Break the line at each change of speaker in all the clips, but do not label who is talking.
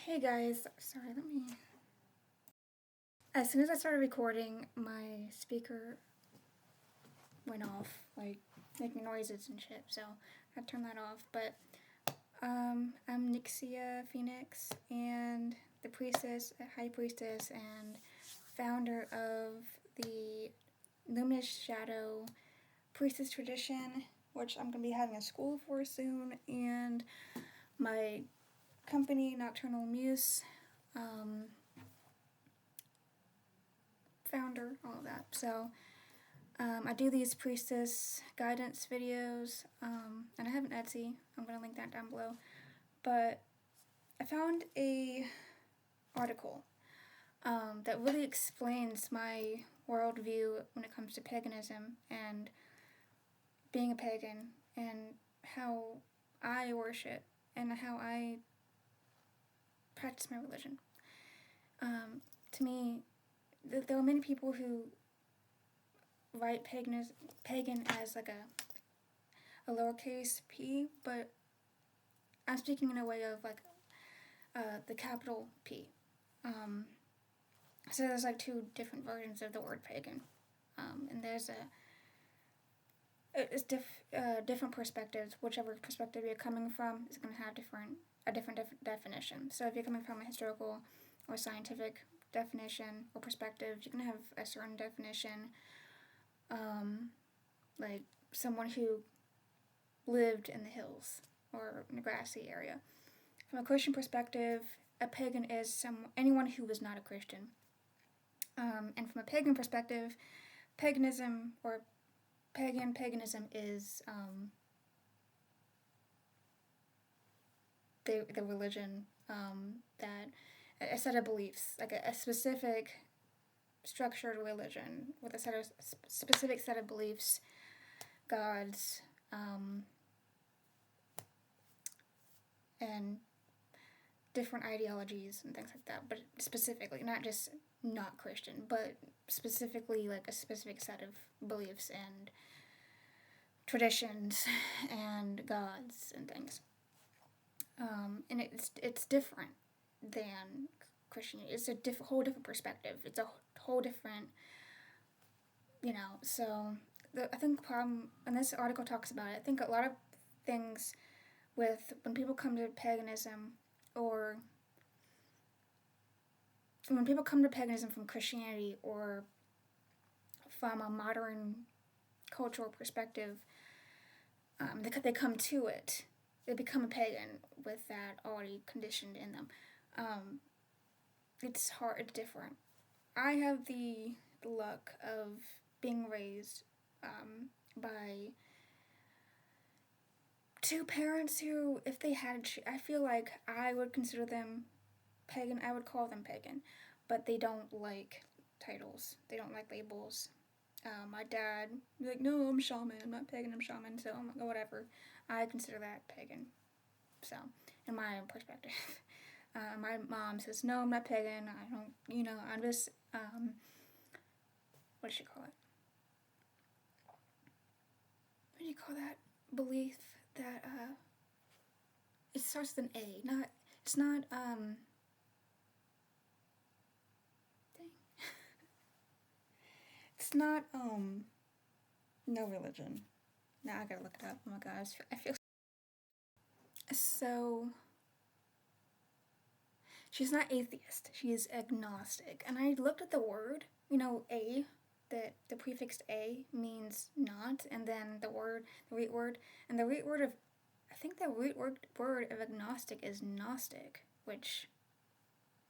Hey guys, sorry, let me. As soon as I started recording, my speaker went off, like making noises and shit, so I turned that off. But I'm Nixia Phoenix, and the priestess, high priestess, and founder of the Luminous Shadow Priestess tradition, which I'm gonna be having a school for soon, and my company, Nocturnal Muse. Founder, all of that. So I do these priestess guidance videos, and I have an Etsy. I'm gonna link that down below. But I found a article that really explains my worldview when it comes to paganism and being a pagan and how I worship and how I practice my religion. To me, there are many people who write pagan as like a lowercase p, but I'm speaking in a way of like the capital P. So there's like two different versions of the word pagan, and there's different perspectives. Whichever perspective you're coming from is going to have a different definition. So if you're coming from a historical or scientific definition or perspective, you can have a certain definition, like someone who lived in the hills or in a grassy area. From a Christian perspective, a pagan is anyone who was not a Christian. And from a pagan perspective, paganism is the religion that a set of beliefs, like a specific structured religion with a specific set of beliefs, gods, and different ideologies and things like that, but specifically, not just not Christian, but specifically like a specific set of beliefs and traditions and gods and things. And it's different than Christianity. It's a whole different perspective. It's a whole different, so I think the problem, and this article talks about it, I think a lot of things with when people come to paganism, or when people come to paganism from Christianity or from a modern cultural perspective, they come to it. They become a pagan with that already conditioned in them. It's hard. It's different. I have the luck of being raised by two parents who, if they had, I feel like I would consider them pagan. I would call them pagan, but they don't like titles. They don't like labels. My dad be like, no, I'm shaman. I'm not pagan. I'm shaman. So I'm like, whatever. I consider that pagan. So, in my perspective, my mom says, no, I'm not pagan. I don't. I'm just what does she call it? What do you call that belief that it starts with an A? Not. It's not. Dang. It's not no religion. Now I gotta look it up. Oh my gosh, I feel so. She's not atheist. She is agnostic. And I looked at the word. A. The prefix A means not, and then the root word, and the root word of, I think the root word of agnostic is gnostic, which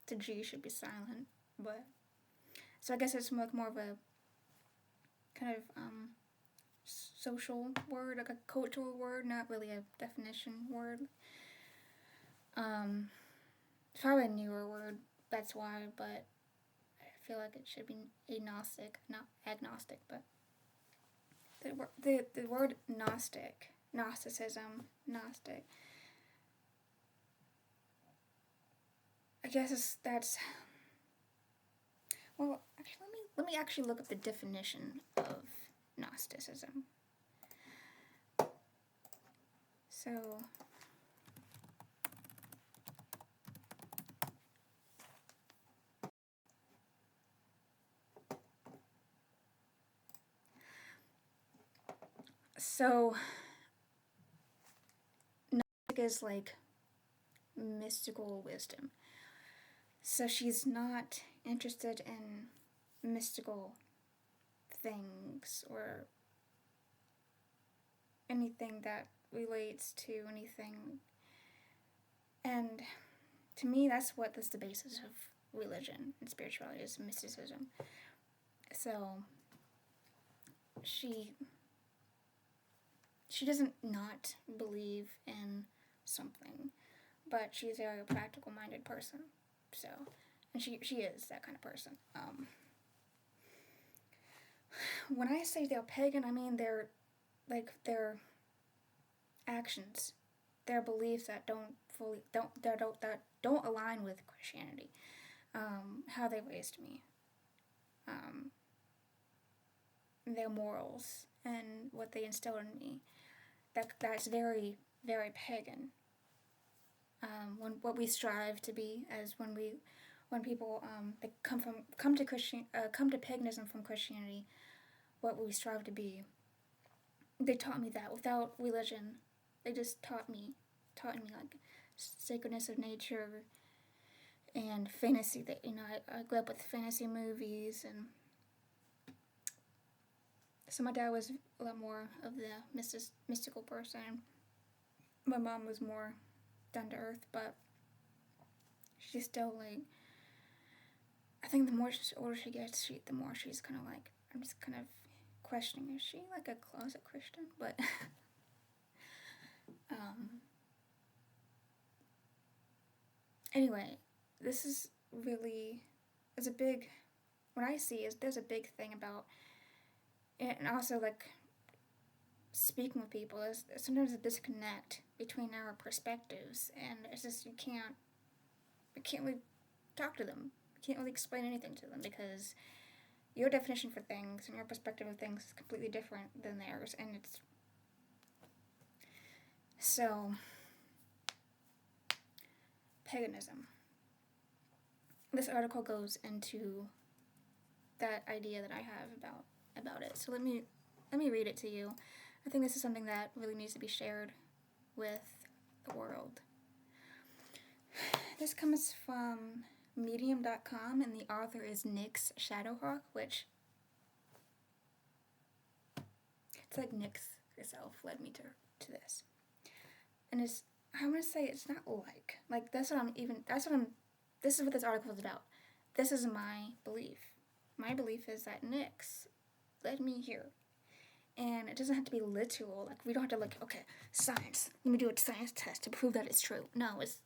the G should be silent. But so I guess it's more of a kind of social word, like a cultural word, not really a definition word. It's probably a newer word, that's why, but I feel like it should be agnostic, not agnostic, but the word Gnosticism, Gnostic, I guess that's, well, actually, let me actually look up the definition of Gnosticism. So, So, Gnostic is like mystical wisdom. So she's not interested in mystical things or anything that relates to anything. And to me, that's what is the basis of religion and spirituality, is mysticism. So she doesn't not believe in something, but she's a very practical minded person. So, and she is that kind of person. When I say they're pagan, I mean their actions, their beliefs that don't align with Christianity. How they raised me, their morals and what they instilled in me. That's very, very pagan. When what we strive to be, as when people come to paganism from Christianity, what we strive to be. They taught me that without religion. They just taught me like sacredness of nature and fantasy. That I grew up with fantasy movies, and so my dad was a lot more of the mystical person. My mom was more down to earth, but she's still like. I think the more older she gets, the more she's kind of like, I'm just kind of questioning, is she like a closet Christian? But anyway, this is really, there's a big, what I see is there's a big thing about, and also like speaking with people, is sometimes a disconnect between our perspectives, and it's just, you can't really talk to them. You can't really explain anything to them, because your definition for things and your perspective of things is completely different than theirs, and it's so paganism. This article goes into that idea that I have about it. So let me read it to you. I think this is something that really needs to be shared with the world. This comes from Medium.com, and the author is Nyx Shadowhawk, which it's like Nyx herself led me to this. And I want to say it's not like this is what this article is about. This is my belief. My belief is that Nyx led me here. And it doesn't have to be literal. Like, we don't have to okay, science. Let me do a science test to prove that it's true. No, it's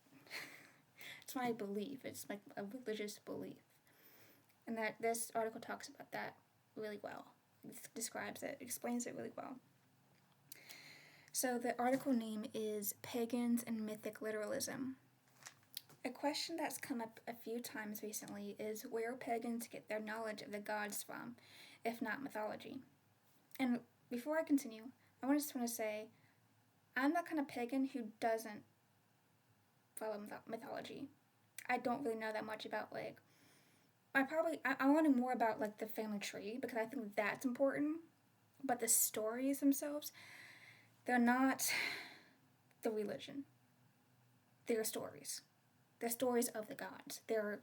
my belief. It's like a religious belief. And that this article talks about that really well. It describes it, explains it really well. So the article name is Pagans and Mythic Literalism. A question that's come up a few times recently is where pagans get their knowledge of the gods from, if not mythology. And before I continue, I just want to say, I'm that kind of pagan who doesn't follow mythology. I don't really know that much about, I want to know more about, the family tree, because I think that's important. But the stories themselves, they're not the religion. They're stories. They're stories of the gods. They're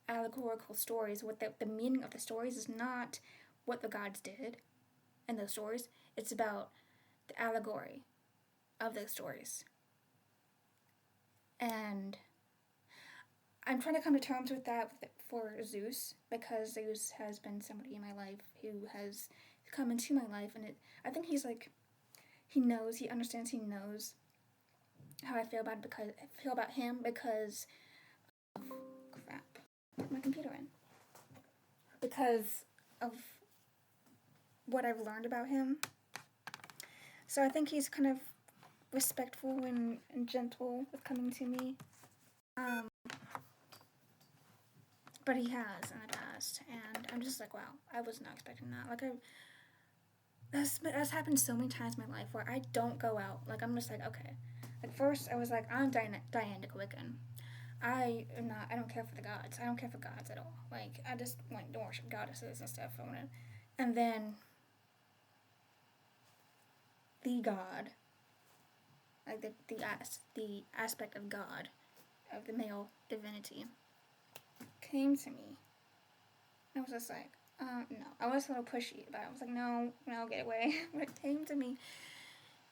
allegorical stories. What the meaning of the stories is not what the gods did in those stories. It's about the allegory of those stories. And I'm trying to come to terms with that for Zeus, because Zeus has been somebody in my life who has come into my life, and I think he's he knows, he understands, he knows how I feel about him because of crap. Put my computer in. Because of what I've learned about him. So I think he's kind of respectful and gentle with coming to me. But he has in the past, and I'm just wow, I was not expecting that. That's happened so many times in my life where I don't go out. I'm just okay. First I was I'm Diane the Wiccan. I don't care for the gods. I don't care for gods at all. I just want to worship goddesses and stuff. And then the God, like the aspect of God, of the male divinity, came to me. I was just like, no. I was a little pushy about it. I was like, no, get away. But it came to me.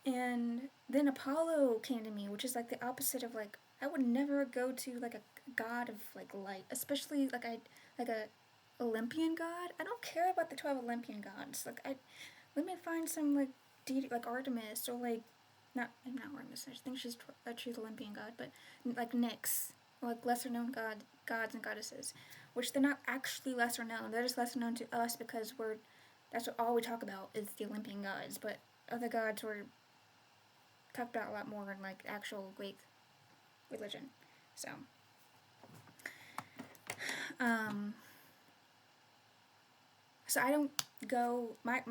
And then Apollo came to me, which is like the opposite of like, I would never go to like a god of like light, especially like a Olympian god. I don't care about the 12 Olympian gods. Like let me find some like deity like Artemis or like not Artemis. I think she's Olympian god, but like Nyx, or like lesser known gods and goddesses, which they're not actually lesser known. They're just lesser known to us because that's what all we talk about is the Olympian gods. But other gods were talked about a lot more in like actual Greek religion. So so I don't go my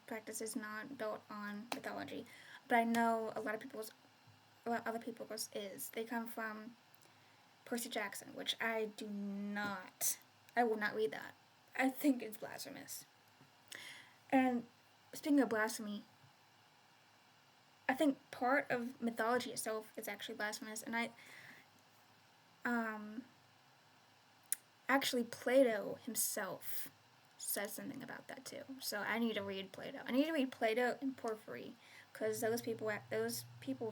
practice is not built on mythology, but I know a lot of other people's is. They come from Percy Jackson, which I will not read that. I think it's blasphemous. And speaking of blasphemy, I think part of mythology itself is actually blasphemous, and actually Plato himself says something about that too. So I need to read Plato. I need to read Plato and Porphyry, because those people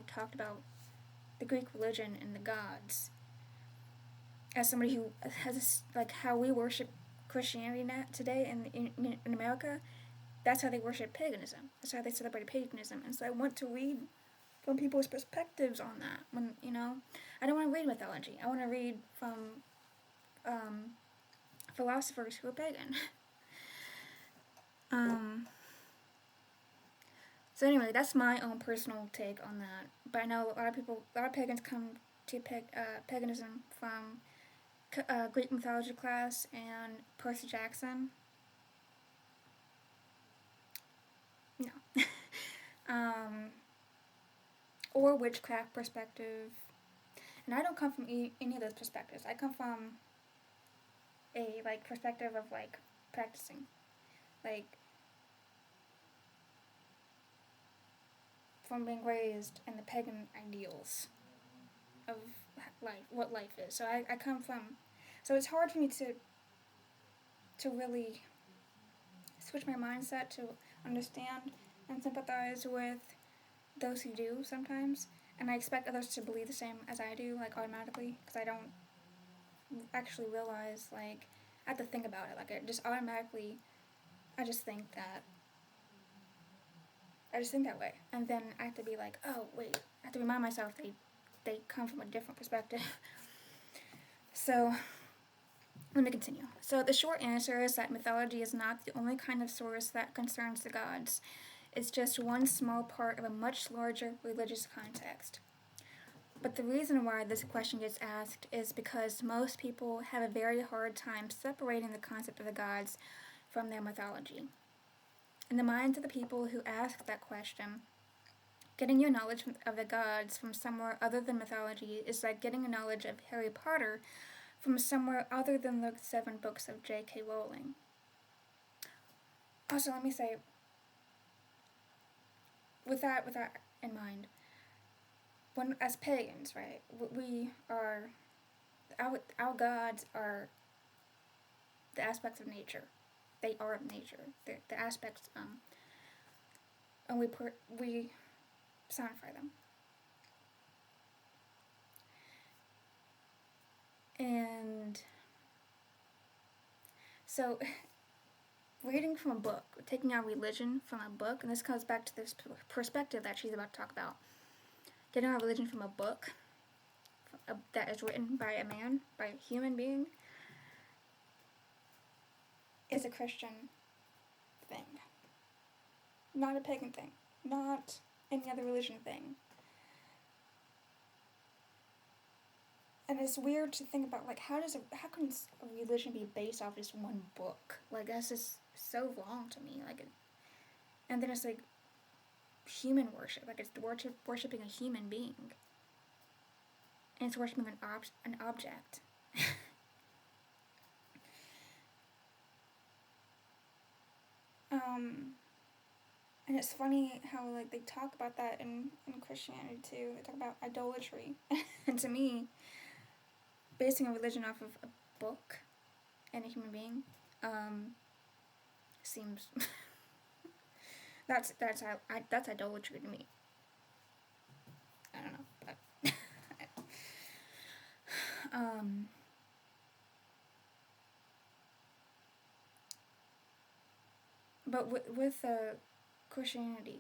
talked about the Greek religion and the gods. As somebody who has like how we worship Christianity today in America, that's how they worship paganism. That's how they celebrate paganism. And so I want to read from people's perspectives on that. When I don't want to read mythology. I want to read from philosophers who are pagan. So anyway, that's my own personal take on that. But I know a lot of pagans come to paganism from Greek mythology class and Percy Jackson. No. Or witchcraft perspective. And I don't come from any of those perspectives. I come from a like perspective of like practicing, like from being raised in the pagan ideals of life, what life is. So I come from, so it's hard for me to really switch my mindset to understand and sympathize with those who do sometimes, and I expect others to believe the same as I do, like automatically, because I don't actually realize, like, I have to think about it, like, I just think that way, and then I have to be like, oh, wait, I have to remind myself they come from a different perspective. So, let me continue. So the short answer is that mythology is not the only kind of source that concerns the gods. It's just one small part of a much larger religious context. But the reason why this question gets asked is because most people have a very hard time separating the concept of the gods from their mythology. In the minds of the people who ask that question, getting your knowledge of the gods from somewhere other than mythology is like getting a knowledge of Harry Potter from somewhere other than the 7 books of J.K. Rowling. Also, let me say, with that in mind, when as pagans, right, we are our gods are the aspects of nature. They are nature. They're the aspects, and we personify them. And so, reading from a book, taking our religion from a book, and this comes back to this perspective that she's about to talk about. Getting our religion from a book that is written by a man, by a human being, is a Christian thing. Not a pagan thing. Not any other religion thing. And it's weird to think about, like, how can a religion be based off just one book? Like, that's just so wrong to me. Like, and then it's like human worship. Like, it's worshiping a human being. And it's worshiping an object. And it's funny how like they talk about that in Christianity too. They talk about idolatry. And to me, basing a religion off of a book and a human being, seems that's idolatry to me. I don't know, but but with Christianity,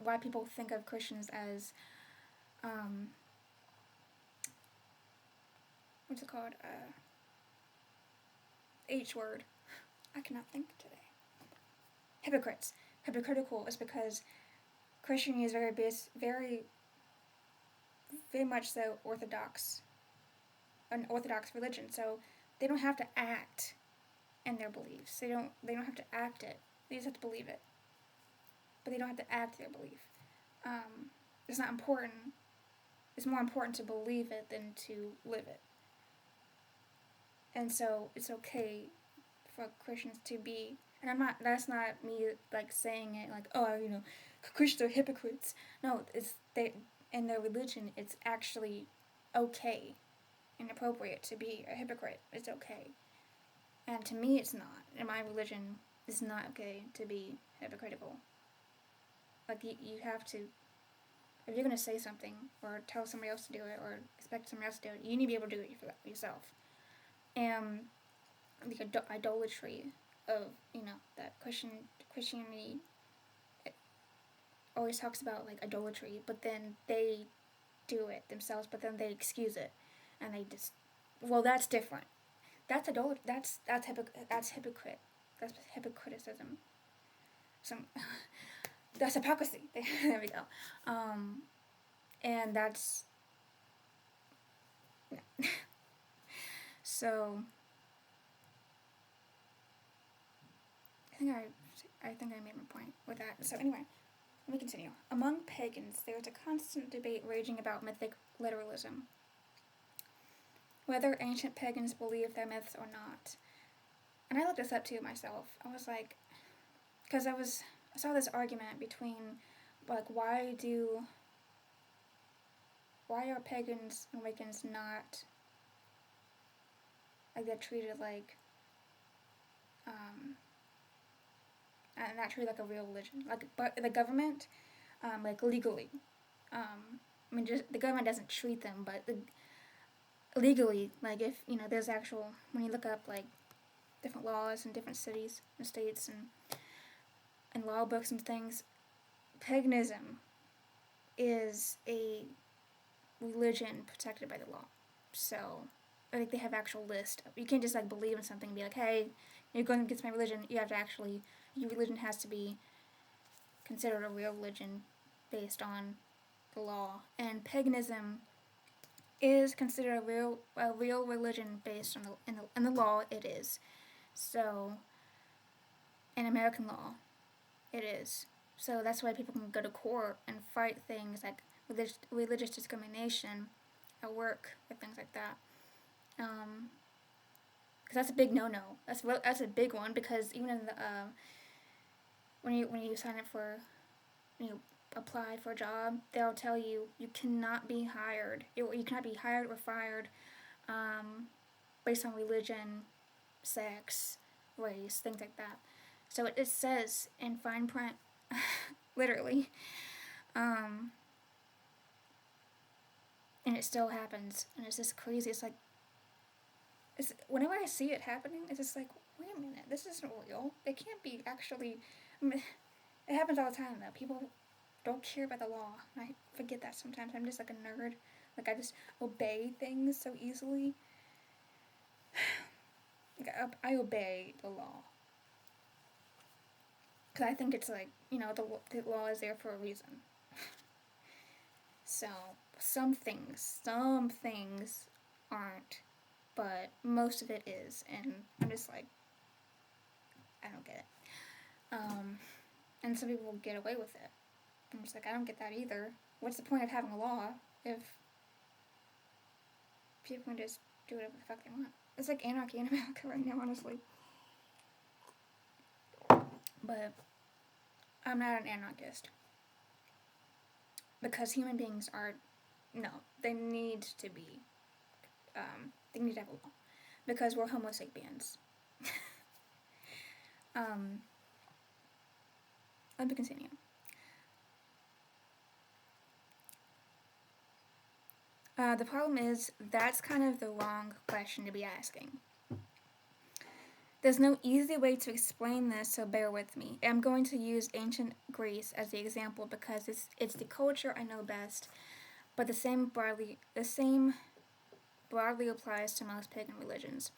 why people think of Christians as what's it called? H word. I cannot think today. Hypocrites. Hypocritical is because Christianity is very much so an orthodox religion. So they don't have to act in their beliefs. They don't have to act it. They just have to believe it. But they don't have to act their belief. It's not important. It's more important to believe it than to live it. And so it's okay for Christians to be, and that's not me like saying it like, oh, Christians are hypocrites. No, in their religion, it's actually okay and appropriate to be a hypocrite. It's okay. And to me, it's not. In my religion, it's not okay to be hypocritical. Like, you have to, if you're going to say something or tell somebody else to do it or expect somebody else to do it, you need to be able to do it for that yourself. And the idolatry of, that Christianity always talks about, like, idolatry, but then they do it themselves, but then they excuse it. And they just, well, that's different. That's idolatry. That's hypocrite. That's hypocriticism. That's hypocrisy. There we go. And that's so. I think I made my point with that. So anyway, let me continue. Among pagans, there is a constant debate raging about mythic literalism. Whether ancient pagans believed their myths or not. And I looked this up too myself. I was like, because I saw this argument between, like, why are pagans and Wiccans not, like, they're treated like, and not treated like a real religion. Like, but the government, like, legally, just, the government doesn't treat them, but legally, like, if, there's actual, when you look up, like, different laws in different cities and states and law books and things, paganism is a religion protected by the law. So, I think they have actual list. You can't just, like, believe in something and be like, hey, you're going against my religion. You have to actually, your religion has to be considered a real religion based on the law. And paganism is considered a real religion based on in the law. It is. So, in American law, it is. So that's why people can go to court and fight things like religious discrimination at work or things like that. Because that's a big no-no. That's a big one, because even in the when you sign up for, when you apply for a job, they'll tell you cannot be hired. You cannot be hired or fired based on religion, sex, race, things like that. So it says in fine print, literally, and it still happens, and it's just crazy. It's like, whenever I see it happening, it's just like, wait a minute, this isn't real. It can't be actually. It happens all the time though. People don't care about the law, and I forget that sometimes. I'm just like a nerd. Like, I just obey things so easily. I obey the law. Because I think it's like, the law is there for a reason. So, some things aren't, but most of it is. And I'm just like, I don't get it. And some people get away with it. I'm just like, I don't get that either. What's the point of having a law if people can just do whatever the fuck they want? It's like anarchy in America right now, honestly. But I'm not an anarchist. Because human beings are, no, they need to be, they need to have a law. Because we're Homo sapiens. Let me continue. The problem is, that's kind of the wrong question to be asking. There's no easy way to explain this, so bear with me. I'm going to use ancient Greece as the example because it's the culture I know best, but the same broadly applies to most pagan religions.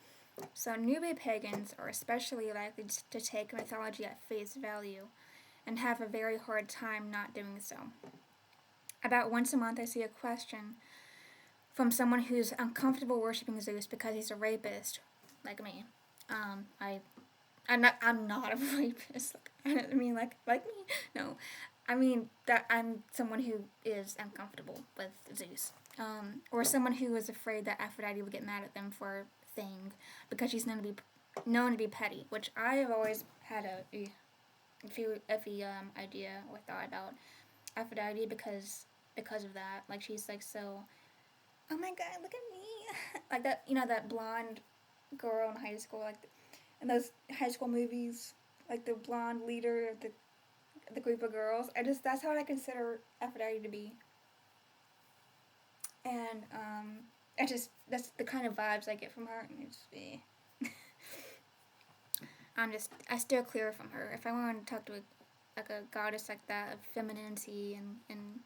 So newbie pagans are especially likely to take mythology at face value and have a very hard time not doing so. About once a month I see a question from someone who's uncomfortable worshiping Zeus because he's a rapist, like me. I'm not a rapist. I mean, like me. No, I mean that I'm someone who is uncomfortable with Zeus, or someone who is afraid that Aphrodite would get mad at them for a thing because she's known to be petty, which I have always had a iffy idea or thought about Aphrodite because of that. Like she's like so. Oh my God! Look at me, like that. You know that blonde girl in high school, like in those high school movies, like the blonde leader of the group of girls. That's how I consider Aphrodite to be, and that's the kind of vibes I get from her. And I steer clear from her. If I want to talk to a goddess like that of femininity and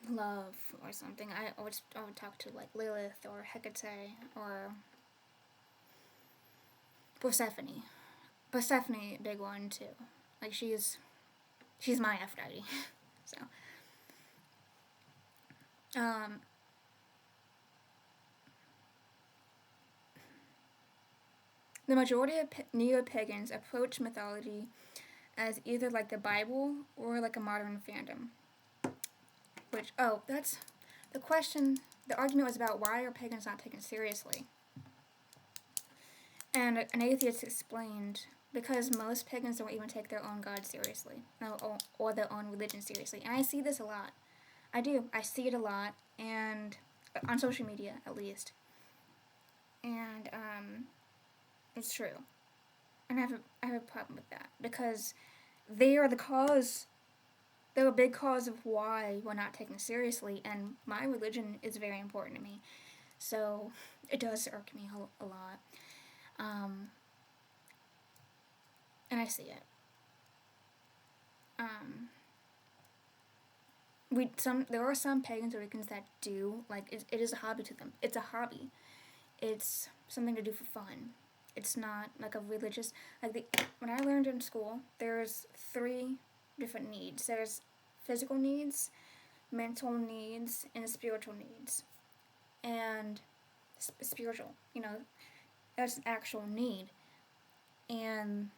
love or something, I would talk to like Lilith or Hecate or Persephone. Persephone, big one too. Like she's my Aphrodite. So, the majority of neo-pagans approach mythology as either like the Bible or like a modern fandom. Which, that's the question. The argument was about why are pagans not taken seriously. And an atheist explained because most pagans don't even take their own God seriously, or their own religion seriously. And I see this a lot. I do. I see it a lot, and on social media at least. And it's true. And I have a problem with that because they are the cause. They're a big cause of why we're not taken seriously, and my religion is very important to me. So it does irk me a lot. And I see it. There are some pagans or Wiccans that do, like, it is a hobby to them. It's a hobby. It's something to do for fun. It's not like a religious, when I learned in school, there's 3 different needs. There's physical needs, mental needs, and spiritual needs. And spiritual, that's an actual need. And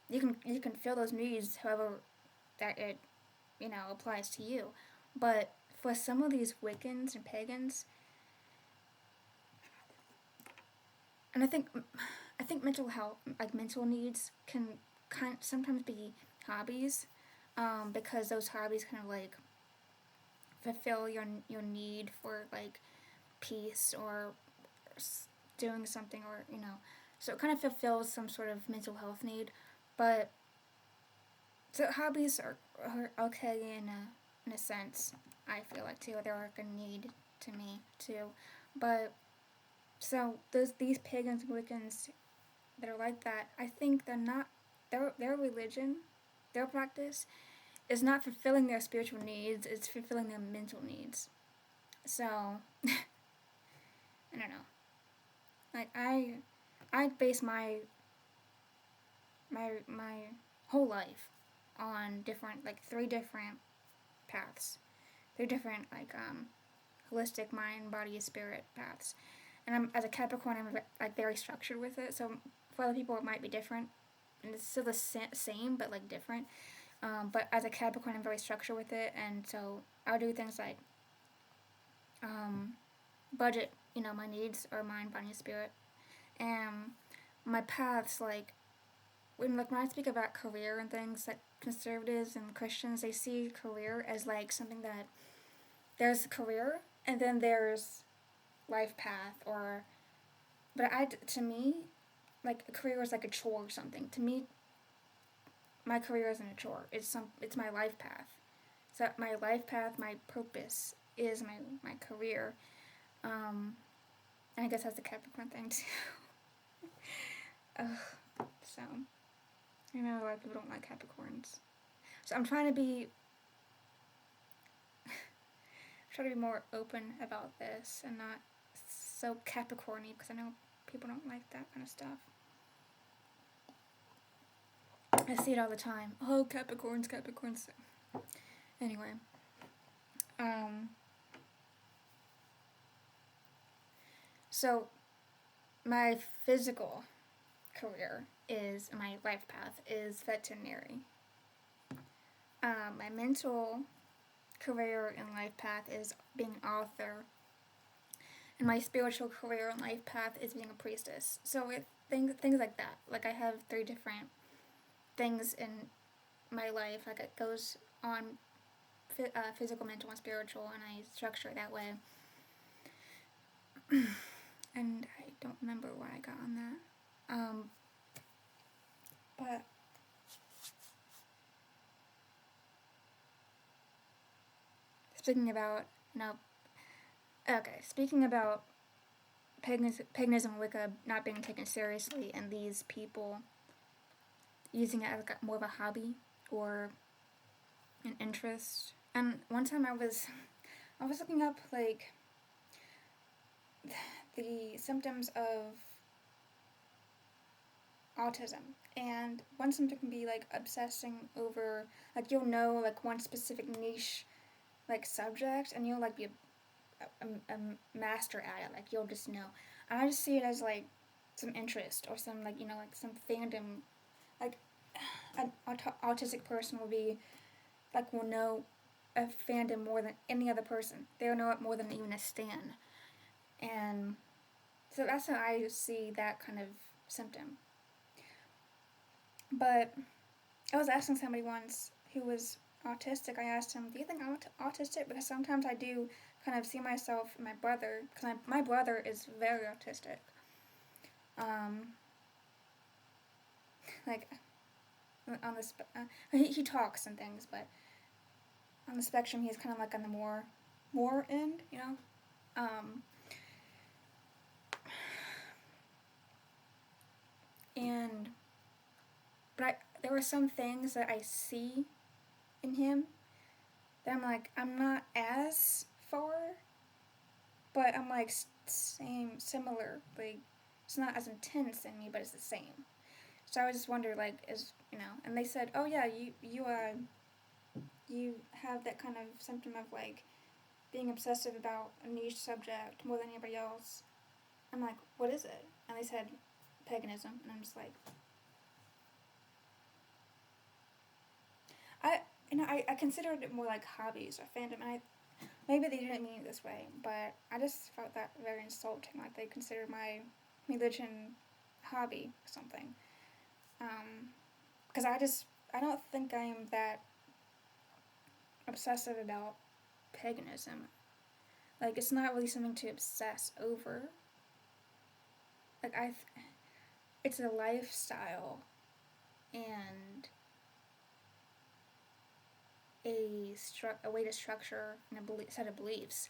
you can fill those needs however that it, applies to you. But for some of these Wiccans and pagans, and I think mental health, like mental needs, can sometimes be hobbies, because those hobbies kind of like fulfill your need for like peace or doing something, or so it kind of fulfills some sort of mental health need. But so hobbies are okay in a sense. I feel like too, they're like a need to me too. But so these pagans and Wiccans that are like that, I think they're not, their religion, their practice is not fulfilling their spiritual needs, it's fulfilling their mental needs. So I don't know. Like I base my whole life on different, like 3 different paths. 3 different like holistic mind, body, spirit paths. And I'm, as a Capricorn, I'm like very structured with it. So for other people, it might be different, and it's still the same but like different. But as a Capricorn, I'm very structured with it, and so I'll do things like budget. My needs are mind, body, and spirit, and my paths like when I speak about career and things, like conservatives and Christians, they see career as like something that there's career and then there's life path, or but to me, like a career is like a chore or something. To me, my career isn't a chore. It's my life path. So my life path, my purpose is my career. And I guess that's the Capricorn thing too. Ugh. So I know a lot of people don't like Capricorns. So I'm trying to be more open about this and not so Capricorny, because I know people don't like that kind of stuff. I see it all the time. Oh, Capricorns. Anyway, so my physical career is, my life path is veterinary. My mental career and life path is being an author, and my spiritual career and life path is being a priestess. So things like that. Like I have 3 different things in my life. Like it goes on physical, mental, and spiritual, and I structure it that way. And I don't remember what I got on that. But speaking about paganism, Wicca not being taken seriously, and these people using it as like more of a hobby or an interest. And one time I was looking up like the symptoms of autism, and one symptom can be like obsessing over, like you'll know like one specific niche like subject, and you'll like be a master at it. Like you'll just know. And I just see it as like some interest or some like like some fandom. Like an autistic person will know a fandom more than any other person. They'll know it more than even a stan. And so that's how I see that kind of symptom. But I was asking somebody once who was autistic. I asked him, "Do you think I'm autistic?" Because sometimes I do kind of see myself in my brother, because my brother is very autistic. Like on the he talks and things, but on the spectrum he's kind of like on the more end, and but there were some things that I see in him that I'm like, I'm not as far, but I'm like similar. Like it's not as intense in me, but it's the same. So I just wonder, like, and they said, oh yeah, you have that kind of symptom of like being obsessive about a niche subject more than anybody else. I'm like, what is it? And they said paganism, and I'm just like, I considered it more like hobbies or fandom, and maybe they didn't mean it this way, but I just felt that very insulting. Like they considered my religion hobby or something. Because I don't think I am that obsessive about paganism. Like it's not really something to obsess over. Like it's a lifestyle and a way to structure and a set of beliefs.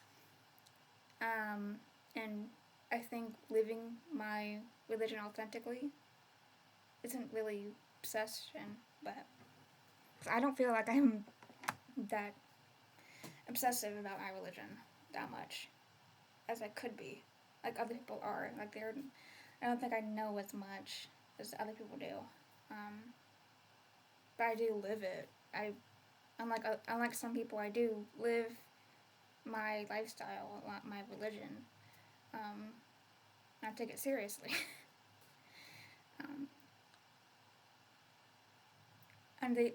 And I think living my religion authentically isn't really obsession, but I don't feel like I'm that obsessive about my religion that much as I could be. Like other people are. Like I don't think I know as much as other people do. But I do live it. Unlike some people, I do live my lifestyle, my religion. I take it seriously. And they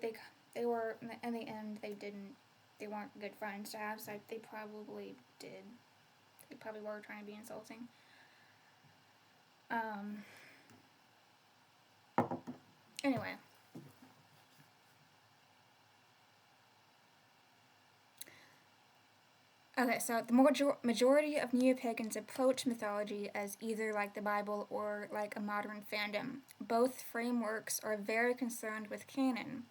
were, in the end, they weren't good friends to have, so they probably did. They probably were trying to be insulting. Anyway. Okay, so the majority of neo-pagans approach mythology as either like the Bible or like a modern fandom. Both frameworks are very concerned with canon.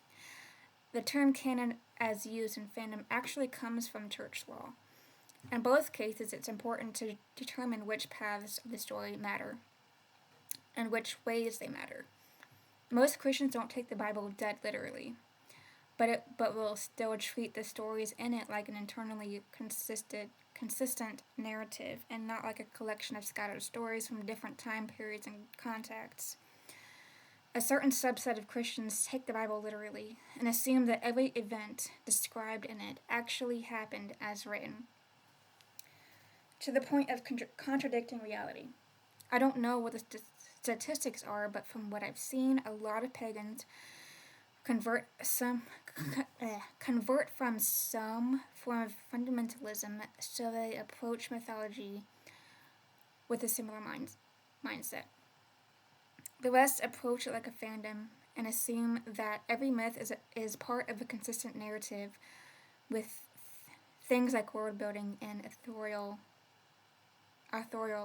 The term canon as used in fandom actually comes from church law. In both cases, it's important to determine which paths of the story matter and which ways they matter. Most Christians don't take the Bible dead literally, but will still treat the stories in it like an internally consistent narrative and not like a collection of scattered stories from different time periods and contexts. A certain subset of Christians take the Bible literally and assume that every event described in it actually happened as written, to the point of contradicting reality. I don't know what the statistics are, but from what I've seen, a lot of pagans convert from some form of fundamentalism, so they approach mythology with a similar mindset. The rest approach it like a fandom and assume that every myth is part of a consistent narrative with things like world building and authorial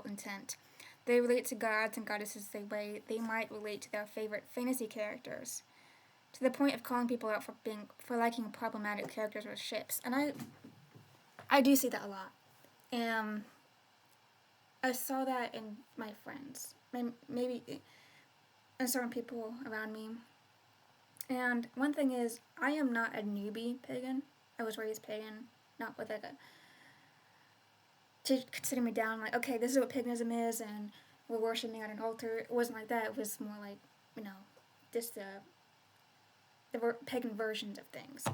intent. They relate to gods and goddesses the way they might relate to their favorite fantasy characters, to the point of calling people out for liking problematic characters with ships. And I do see that a lot. And I saw that in my friends, maybe in certain people around me. And one thing is, I am not a newbie pagan. I was raised pagan, not with like to consider me down like, okay, this is what paganism is and we're worshiping at an altar. It wasn't like that. It was more like, just the pagan versions of things.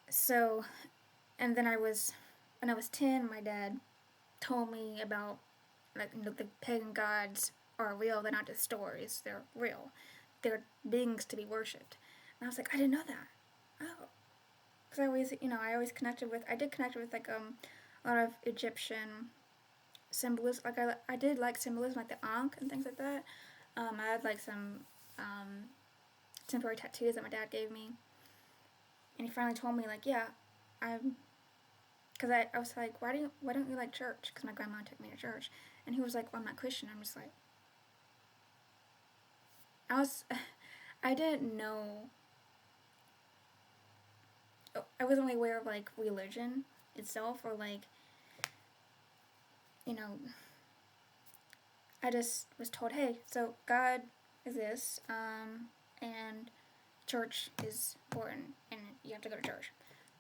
So, and then when I was 10, my dad told me about, like, the pagan gods are real. They're not just stories. They're real. They're beings to be worshipped. And I was like, I didn't know that. Oh. Because I always connected with, like, a lot of Egyptian symbolism. Like, I did like symbolism, like the Ankh and things like that. I had, like, some temporary tattoos that my dad gave me. And he finally told me, like, yeah, because I was like, why don't you like church? Because my grandma took me to church. And he was like, well, I'm not Christian. I'm just like, I didn't know, I wasn't really aware of, like, religion itself, or, like, I just was told, hey, so God is this, and church is important, and you have to go to church.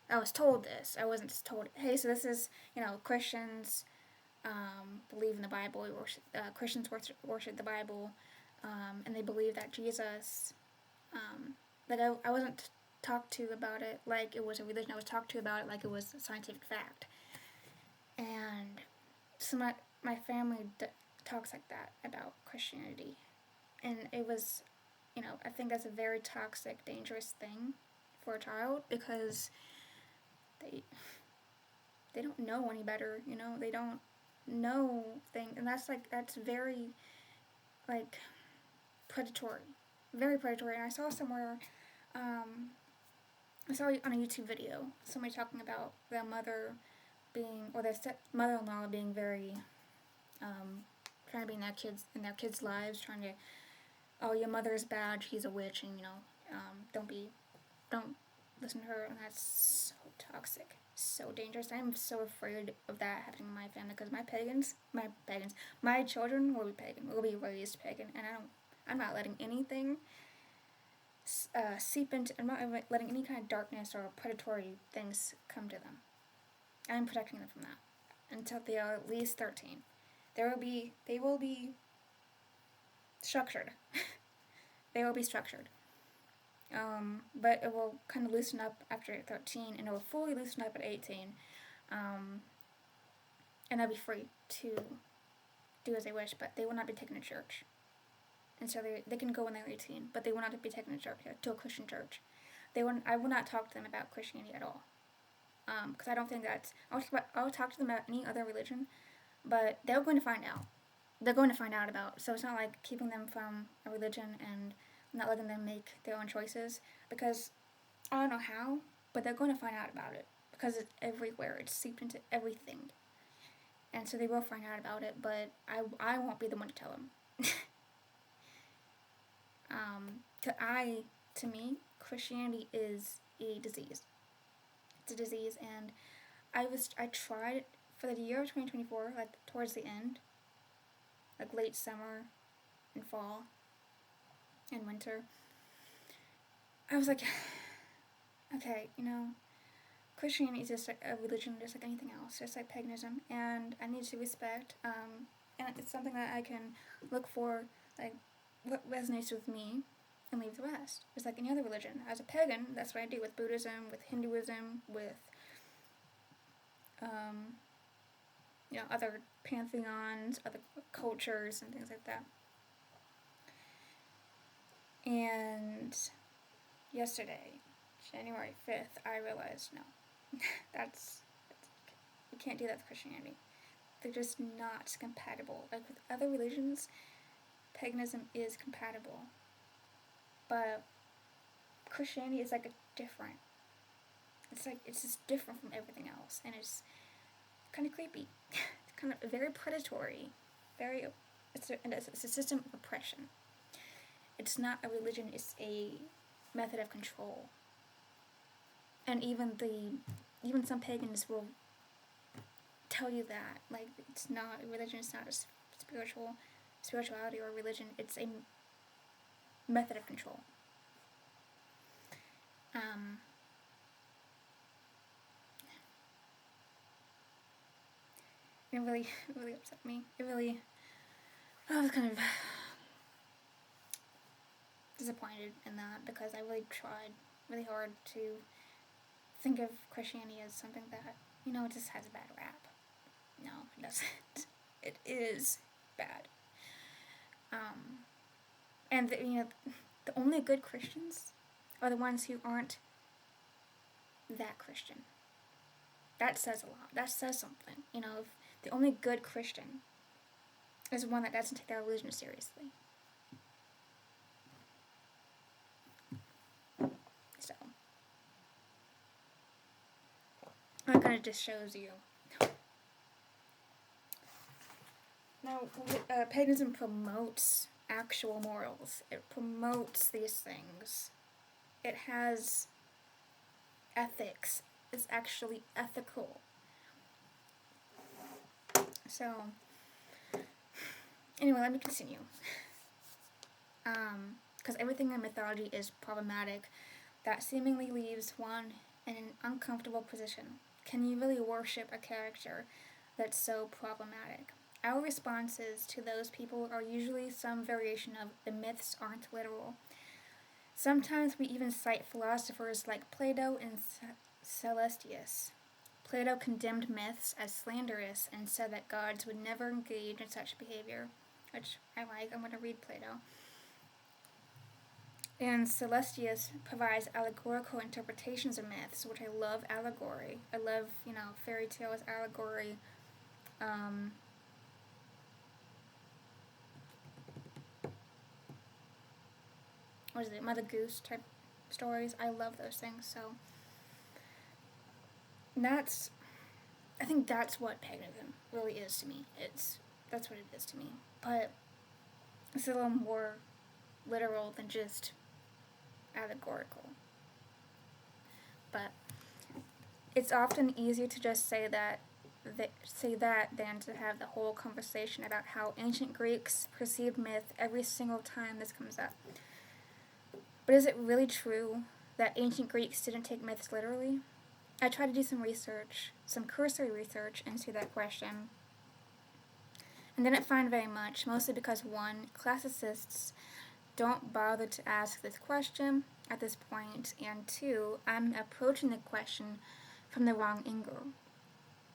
I was told this. I wasn't just told, hey, so this is, Christians believe in the Bible. Christians worship the Bible, and they believe that Jesus, like, I wasn't talked to about it like it was a religion. I was talked to about it like it was a scientific fact. And so my family talks like that about Christianity. And it was, I think that's a very toxic, dangerous thing for a child, because they don't know any better, they don't know things, and that's very, like, predatory, very predatory. And I saw somewhere, I saw on a YouTube video somebody talking about their mother being, or their mother-in-law being very, trying to be in their kids' lives, trying to, oh, your mother is bad, she's a witch, and don't listen to her. And that's so toxic, so dangerous. I'm so afraid of that happening in my family, because my children will be pagan, will be raised pagan, and I'm not letting anything seep into. I'm not letting any kind of darkness or predatory things come to them. I'm protecting them from that until they are at least 13. They will be structured. They will be structured. But it will kind of loosen up after 13, and it will fully loosen up at 18. And they'll be free to do as they wish, but they will not be taken to church. And so they can go when they're 18, but they will not be taken to church, to a Christian church. I will not talk to them about Christianity at all. Because I don't think I'll talk to them about any other religion, but they're going to find out they're going to find out about. So it's not like keeping them from a religion and not letting them make their own choices, because I don't know how, but they're going to find out about it because it's everywhere. It's seeped into everything. And so they will find out about it, but I won't be the one to tell them. To me, Christianity is a disease. It's a disease, and I tried for the year of 2024, like towards the end, like late summer and fall and winter. I was like, okay, Christianity is just like a religion, just like anything else, just like paganism, and I need to respect. And it's something that I can look for, like what resonates with me, and leave the rest. Just like any other religion. As a pagan, that's what I do with Buddhism, with Hinduism, with other pantheons, other cultures, and things like that. And yesterday, January 5th, I realized no, that's you can't do that with Christianity. They're just not compatible. Like with other religions, paganism is compatible, but Christianity is like a different. It's just different from everything else, and it's kind of creepy. It's kind of very predatory. It's a system of oppression. It's not a religion. It's a method of control. And even some pagans will tell you that, like, it's not a religion. It's not a spirituality or religion. It's a method of control. It really upset me. I was kind of disappointed in that, because I really tried really hard to think of Christianity as something that, it just has a bad rap. No, it doesn't. It is bad. And the only good Christians are the ones who aren't that Christian. That says a lot. That says something. If the only good Christian is one that doesn't take their religion seriously. So that kind of just shows you. Now, paganism promotes actual morals. It promotes these things. It has ethics. It's actually ethical. So, anyway, let me continue. Because everything in mythology is problematic. That seemingly leaves one in an uncomfortable position. Can you really worship a character that's so problematic? Our responses to those people are usually some variation of the myths aren't literal. Sometimes we even cite philosophers like Plato and Celestius. Plato condemned myths as slanderous and said that gods would never engage in such behavior, which I like. I'm going to read Plato. And Celestius provides allegorical interpretations of myths, which I love allegory. I love, fairy tales, allegory. What is it, Mother Goose type stories? I love those things. So I think that's what paganism really is to me. That's what it is to me. But it's a little more literal than just allegorical. But it's often easier to just say that than to have the whole conversation about how ancient Greeks perceived myth every single time this comes up. But is it really true that ancient Greeks didn't take myths literally? I tried to do some research, some cursory research into that question, and didn't find very much, mostly because 1, classicists don't bother to ask this question at this point, and 2, I'm approaching the question from the wrong angle.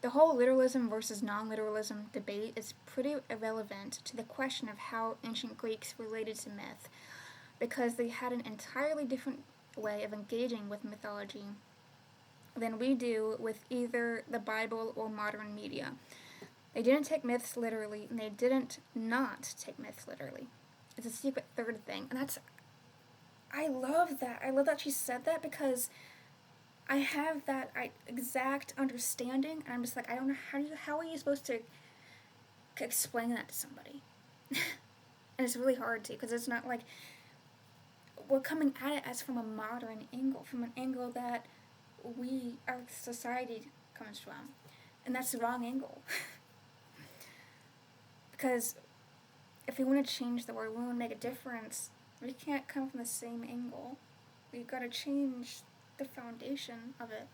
The whole literalism versus non-literalism debate is pretty irrelevant to the question of how ancient Greeks related to myth, because they had an entirely different way of engaging with mythology than we do with either the Bible or modern media. They didn't take myths literally, and they didn't not take myths literally. It's a secret third thing, and I love that. I love that she said that, because I have that exact understanding, and I'm just like, I don't know, how are you supposed to explain that to somebody? And it's really hard to, because it's not like we're coming at it as from a modern angle, from an angle that our society comes from, and that's the wrong angle. Because if we want to change the world, we want to make a difference, we can't come from the same angle. We've got to change the foundation of it.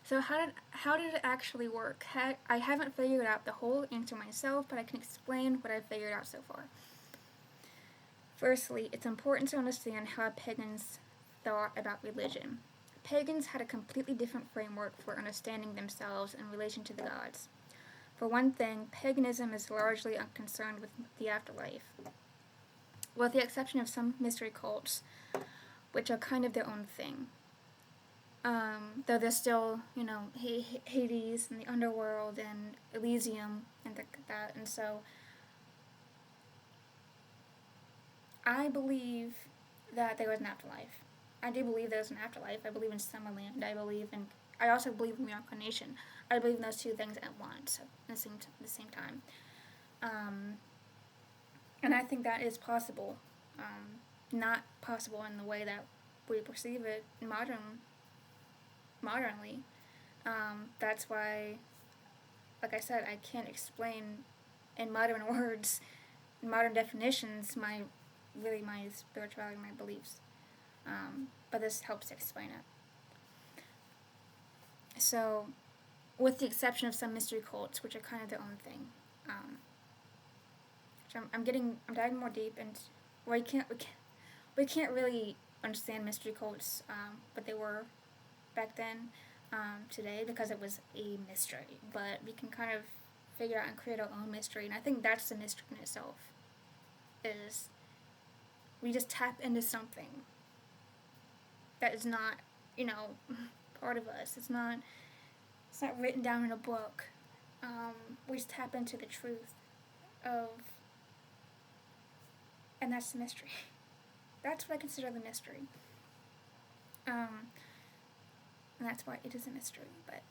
So how did it actually work? I haven't figured out the whole answer myself, but I can explain what I've figured out so far. Firstly, it's important to understand how pagans thought about religion. Pagans had a completely different framework for understanding themselves in relation to the gods. For one thing, paganism is largely unconcerned with the afterlife, with the exception of some mystery cults, which are kind of their own thing. Though there's still, Hades and the underworld and Elysium and that, and so I believe that there was an afterlife. I do believe there's an afterlife. I believe in Summerland. I also believe in reincarnation. I believe in those two things at once, at the same time. And I think that is possible. Not possible in the way that we perceive it modernly. That's why, like I said, I can't explain in modern words, in modern definitions, my spirituality, my beliefs. But this helps explain it. So, with the exception of some mystery cults, which are kind of their own thing, I'm diving more deep, and we can't really understand mystery cults, what they were back then, today, because it was a mystery. But we can kind of figure out and create our own mystery, and I think that's the mystery in itself. Is we just tap into something that is not, part of us. It's not written down in a book. We just tap into the truth of, and that's the mystery. That's what I consider the mystery. And that's why it is a mystery. But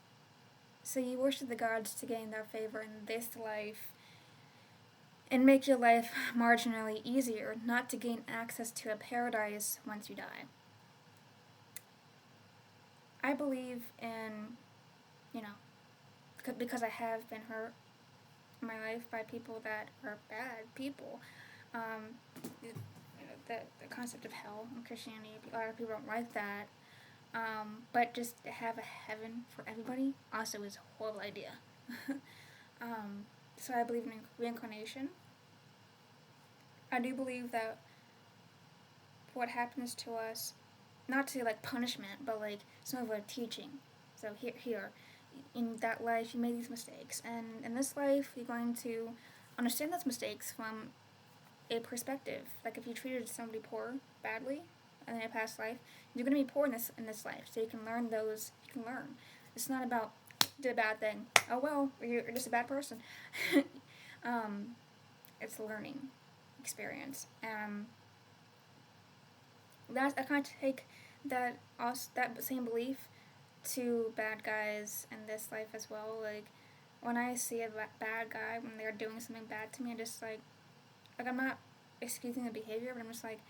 so you worship the gods to gain their favor in this life and make your life marginally easier, not to gain access to a paradise once you die. I believe in, because I have been hurt in my life by people that are bad people. The concept of hell in Christianity, a lot of people don't like that. But just to have a heaven for everybody also is a horrible idea. So I believe in reincarnation. I do believe that what happens to us, not to punishment, but some of our teaching. So here, in that life you made these mistakes, and in this life you're going to understand those mistakes from a perspective. Like if you treated somebody poor badly in a past life, you're going to be poor in this life. So you can learn those. You can learn. It's not about did a bad thing. Oh well, you're just a bad person. It's a learning experience. I kind of take that same belief to bad guys in this life as well. Like when I see a bad guy when they're doing something bad to me, I just like I'm not excusing the behavior, but I'm just like,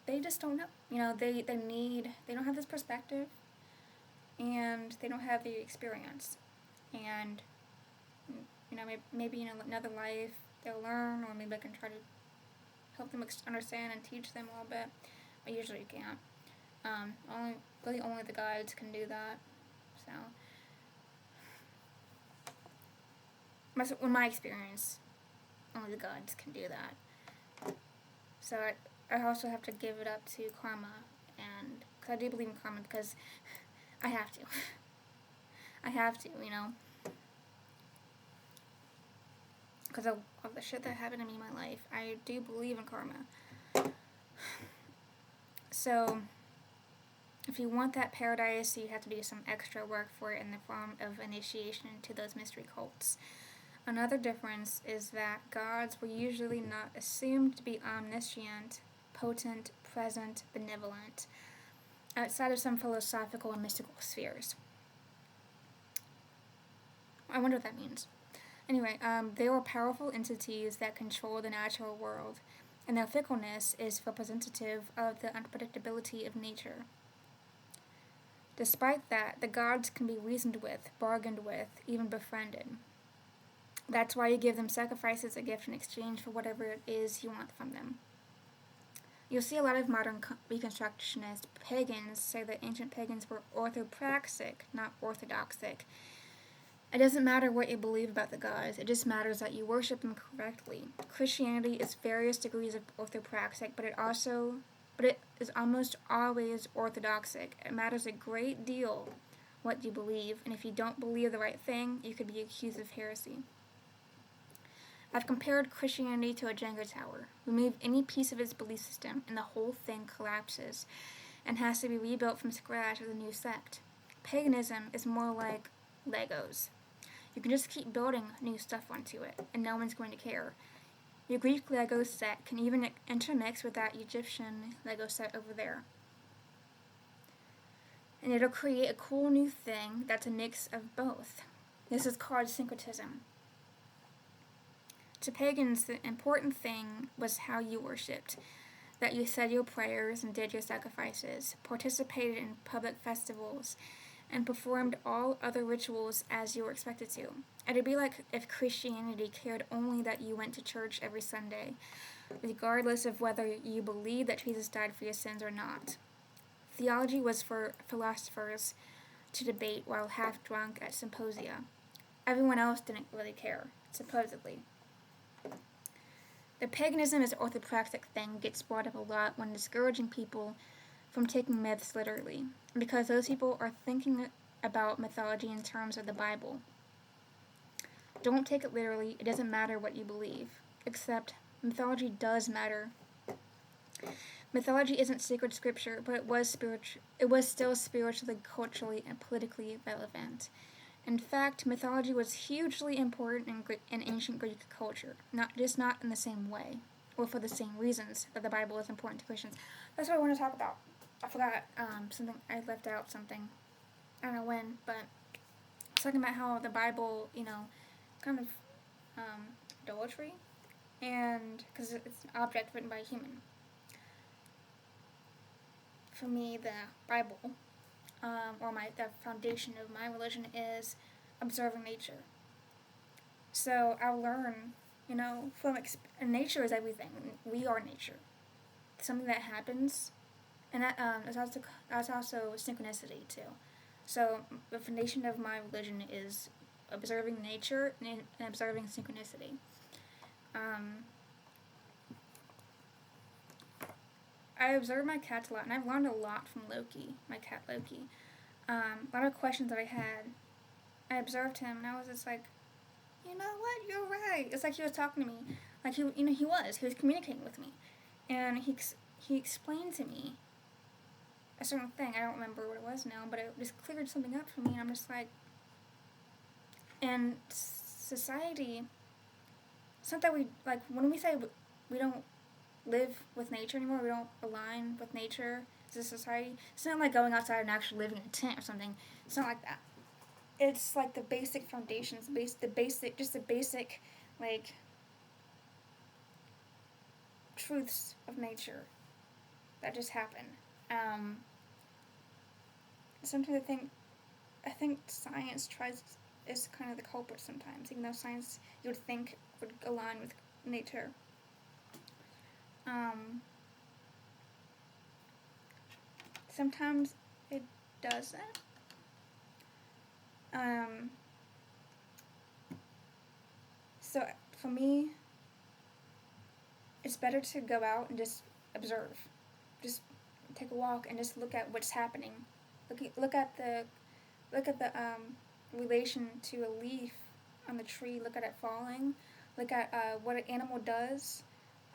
they just don't know. They don't have this perspective, and they don't have the experience, and maybe in another life they'll learn, or maybe I can try to help them understand and teach them a little bit. But usually you can't. Only the guides can do that. So, in my experience, only the gods can do that. So I also have to give it up to karma, and because I do believe in karma, because I have to. I have to, because of the shit that happened to me in my life. I do believe in karma. So If you want that paradise, you have to do some extra work for it in the form of initiation into those mystery cults. Another difference is that gods were usually not assumed to be omniscient, potent, present, benevolent, outside of some philosophical and mystical spheres. I wonder what that means. Anyway, they were powerful entities that control the natural world, and their fickleness is representative of the unpredictability of nature. Despite that, the gods can be reasoned with, bargained with, even befriended. That's why you give them sacrifices, a gift in exchange for whatever it is you want from them. You'll see a lot of modern Reconstructionist pagans say that ancient pagans were orthopraxic, not orthodoxic. It doesn't matter what you believe about the gods, it just matters that you worship them correctly. Christianity is various degrees of orthopraxic, but it is almost always orthodoxic. It matters a great deal what you believe, and if you don't believe the right thing, you could be accused of heresy. I've compared Christianity to a Jenga tower. Remove any piece of its belief system, and the whole thing collapses and has to be rebuilt from scratch with a new sect. Paganism is more like Legos. You can just keep building new stuff onto it, and no one's going to care. Your Greek Lego set can even intermix with that Egyptian Lego set over there. And it'll create a cool new thing that's a mix of both. This is called syncretism. To pagans, the important thing was how you worshipped, that you said your prayers and did your sacrifices, participated in public festivals, and performed all other rituals as you were expected to. It'd be like if Christianity cared only that you went to church every Sunday, regardless of whether you believed that Jesus died for your sins or not. Theology was for philosophers to debate while half drunk at symposia. Everyone else didn't really care, supposedly. The paganism as orthopraxic thing gets brought up a lot when discouraging people from taking myths literally, because those people are thinking about mythology in terms of the Bible. Don't take it literally, it doesn't matter what you believe, except mythology does matter. Mythology isn't sacred scripture, but it was still spiritually, culturally, and politically relevant. In fact, mythology was hugely important in ancient Greek culture, not in the same way, or for the same reasons that the Bible is important to Christians. That's what I want to talk about. I forgot something. I left out something. I don't know when, but it's talking about how the Bible, kind of idolatry, and because it's an object written by a human. For me, the Bible, the foundation of my religion is observing nature. So I'll learn, from nature is everything. We are nature. Something that happens, and that's also synchronicity too. So the foundation of my religion is observing nature and observing synchronicity. I observe my cats a lot, and I've learned a lot from Loki, my cat Loki. A lot of questions that I had, I observed him, and I was just like, you know what, you're right. It's like he was talking to me, like he was communicating with me, and he explained to me a certain thing. I don't remember what it was now, but it just cleared something up for me, and I'm just like, and society, it's not that we, like, when we say we don't live with nature anymore, we don't align with nature as a society, it's not like going outside and actually living in a tent or something. It's not like that. It's like the basic foundations, the basic, like, truths of nature that just happen. Sometimes I think science is kind of the culprit sometimes, even though science you would think would align with nature. Sometimes it doesn't. So for me, it's better to go out and just observe. Just take a walk and just look at what's happening. Look at the relation to a leaf on the tree. Look at it falling. Look at what an animal does,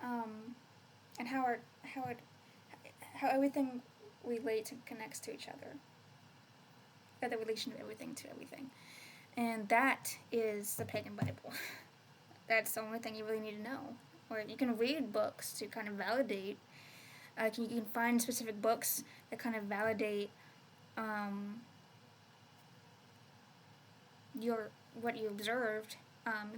and how everything relates and connects to each other. The relation of everything to everything. And that is the Pagan Bible. That's the only thing you really need to know. Or you can read books to kind of validate. You can find specific books that kind of validate what you observed.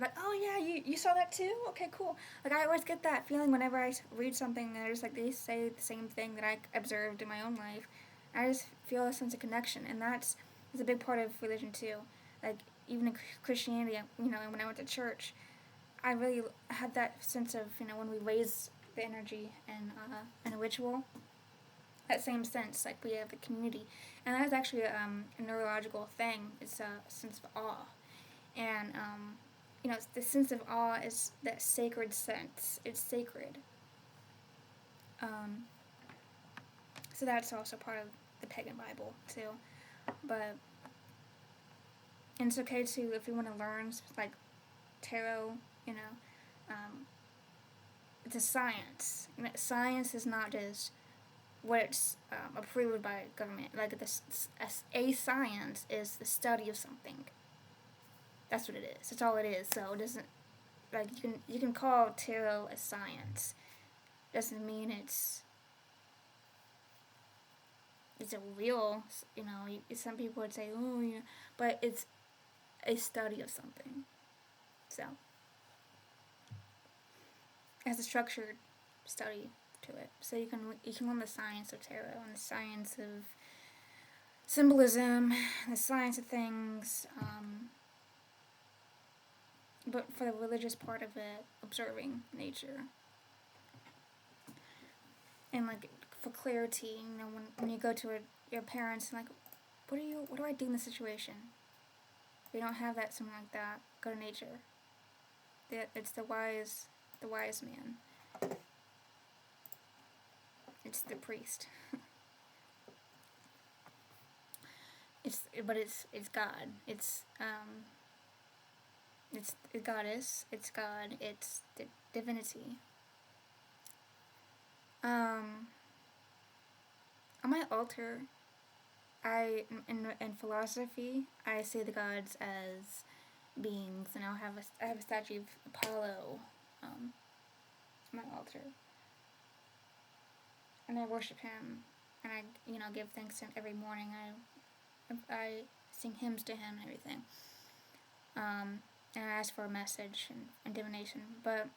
Like, oh yeah, you saw that too? Okay, cool. Like, I always get that feeling whenever I read something and there's like they say the same thing that I observed in my own life. I just feel a sense of connection, and that's a big part of religion too. Like, even in Christianity, when I went to church, I really had that sense of, when we raise the energy in a ritual, that same sense, like we have the community. And that's actually a neurological thing. It's a sense of awe. And, the sense of awe is that sacred sense. It's sacred. So that's also part of the Pagan Bible, too. And it's okay, too, if you want to learn, like, tarot, it's a science. Science is not just what it's approved by government. Like, a science is the study of something. That's what it is. That's all it is. So it doesn't, like, you can call tarot a science. Doesn't mean it's a real, some people would say, oh, yeah, but it's a study of something. So it has a structured study to it. So you can learn the science of tarot and the science of symbolism, the science of things, but for the religious part of it, observing nature. And, like, for clarity, when you go to your parents and, like, what do I do in this situation? If you don't have something like that, go to nature. It's the wise man. It's the priest. It's God. It's the goddess. It's God. It's the divinity. On my altar, in philosophy, I see the gods as beings, and I have a statue of Apollo on my altar, and I worship him, and I give thanks to him every morning. I sing hymns to him and everything, and I ask for a message and divination. But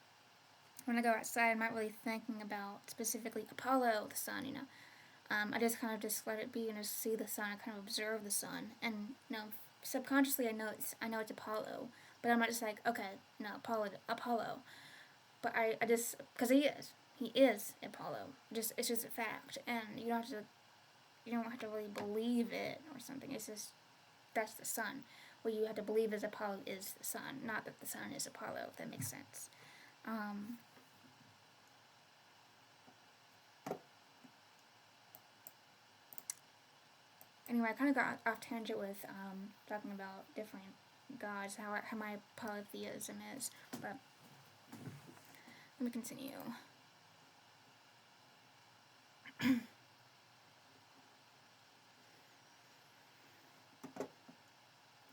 when I go outside, I'm not really thinking about specifically Apollo, the sun. I just kind of just let it be and just see the sun. I kind of observe the sun, and subconsciously I know it's Apollo, but I'm not just like, okay, no, Apollo. But I just, because he is Apollo. It's just a fact, and you don't have to really believe it or something. It's just, that's the sun. What you have to believe is Apollo is the sun, not that the sun is Apollo. If that makes sense. Anyway, I kind of got off tangent with talking about different gods, how my polytheism is, but let me continue.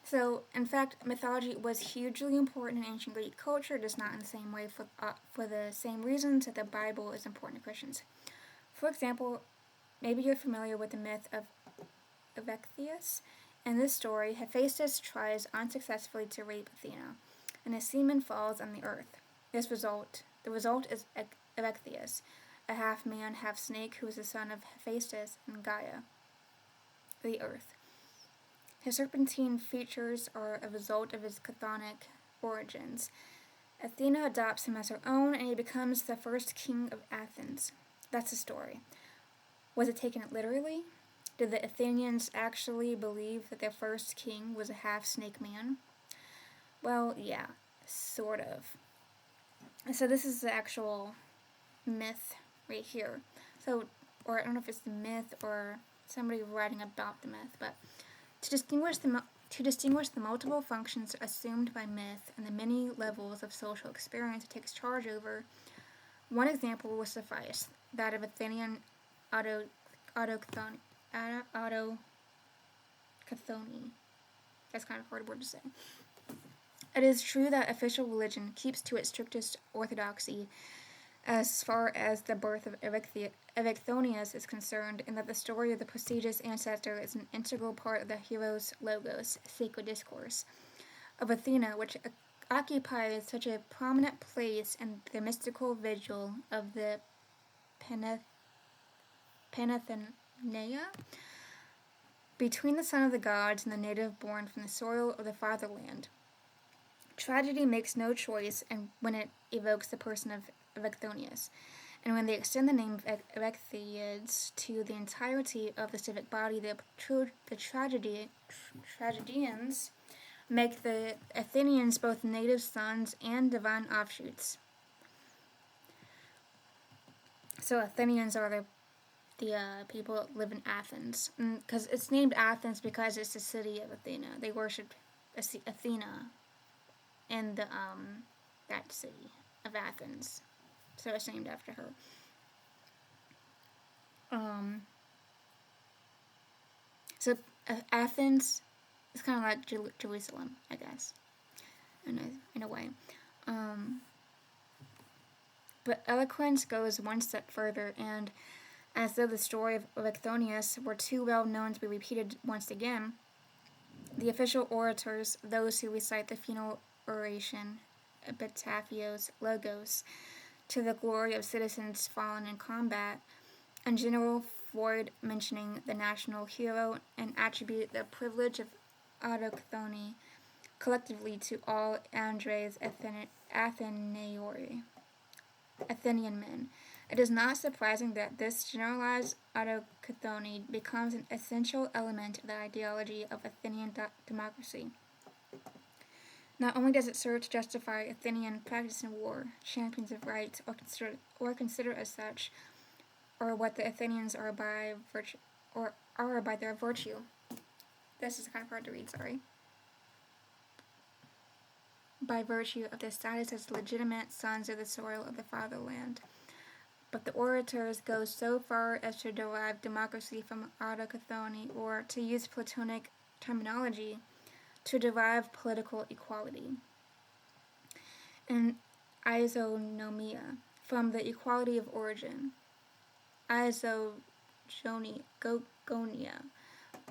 So, in fact, mythology was hugely important in ancient Greek culture, just not in the same way for the same reasons that the Bible is important to Christians. For example, maybe you're familiar with the myth of Evethius. In this story, Hephaestus tries unsuccessfully to rape Athena, and his semen falls on the earth. The result is Evethius, a half-man, half-snake who is the son of Hephaestus and Gaia, the earth. His serpentine features are a result of his chthonic origins. Athena adopts him as her own, and he becomes the first king of Athens. That's the story. Was it taken literally? Did the Athenians actually believe that their first king was a half-snake man? Well, yeah, sort of. So this is the actual myth right here. Or I don't know if it's the myth or somebody writing about the myth, but to distinguish the multiple functions assumed by myth and the many levels of social experience it takes charge over, one example will suffice, that of Athenian Autochthony. That's kind of a hard word to say. It is true that official religion keeps to its strictest orthodoxy as far as the birth of Evicthonius is concerned, and that the story of the prestigious ancestor is an integral part of the hero's logos, sacred discourse, of Athena, which occupies such a prominent place in the mystical vigil of the Panathenea, between the son of the gods and the native born from the soil of the fatherland. Tragedy makes no choice and when it evokes the person of Evicthonius, and when they extend the name of Erechtheids to the entirety of the civic body, the tragedians make the Athenians both native sons and divine offshoots. So Athenians are the people that live in Athens, because it's named Athens because it's the city of Athena. They worshipped Athena in the that city of Athens, so it's named after her. So Athens is kind of like Jerusalem, I guess, in a way. But eloquence goes one step further, and as though the story of Erechthonius were too well known to be repeated once again, the official orators, those who recite the funeral oration, epitaphios, logos, to the glory of citizens fallen in combat, in general avoid mentioning the national hero and attribute the privilege of autochthony collectively to all Andres Athenian men. It is not surprising that this generalized autochthony becomes an essential element of the ideology of Athenian democracy. Not only does it serve to justify Athenian practice in war, champions of rights, or consider as such, or what the Athenians are by virtue, or are by their virtue. This is kind of hard to read, sorry. By virtue of their status as legitimate sons of the soil of the fatherland. But the orators go so far as to derive democracy from autochthony, or, to use Platonic terminology, to derive political equality. And isonomia, from the equality of origin. Isogonia,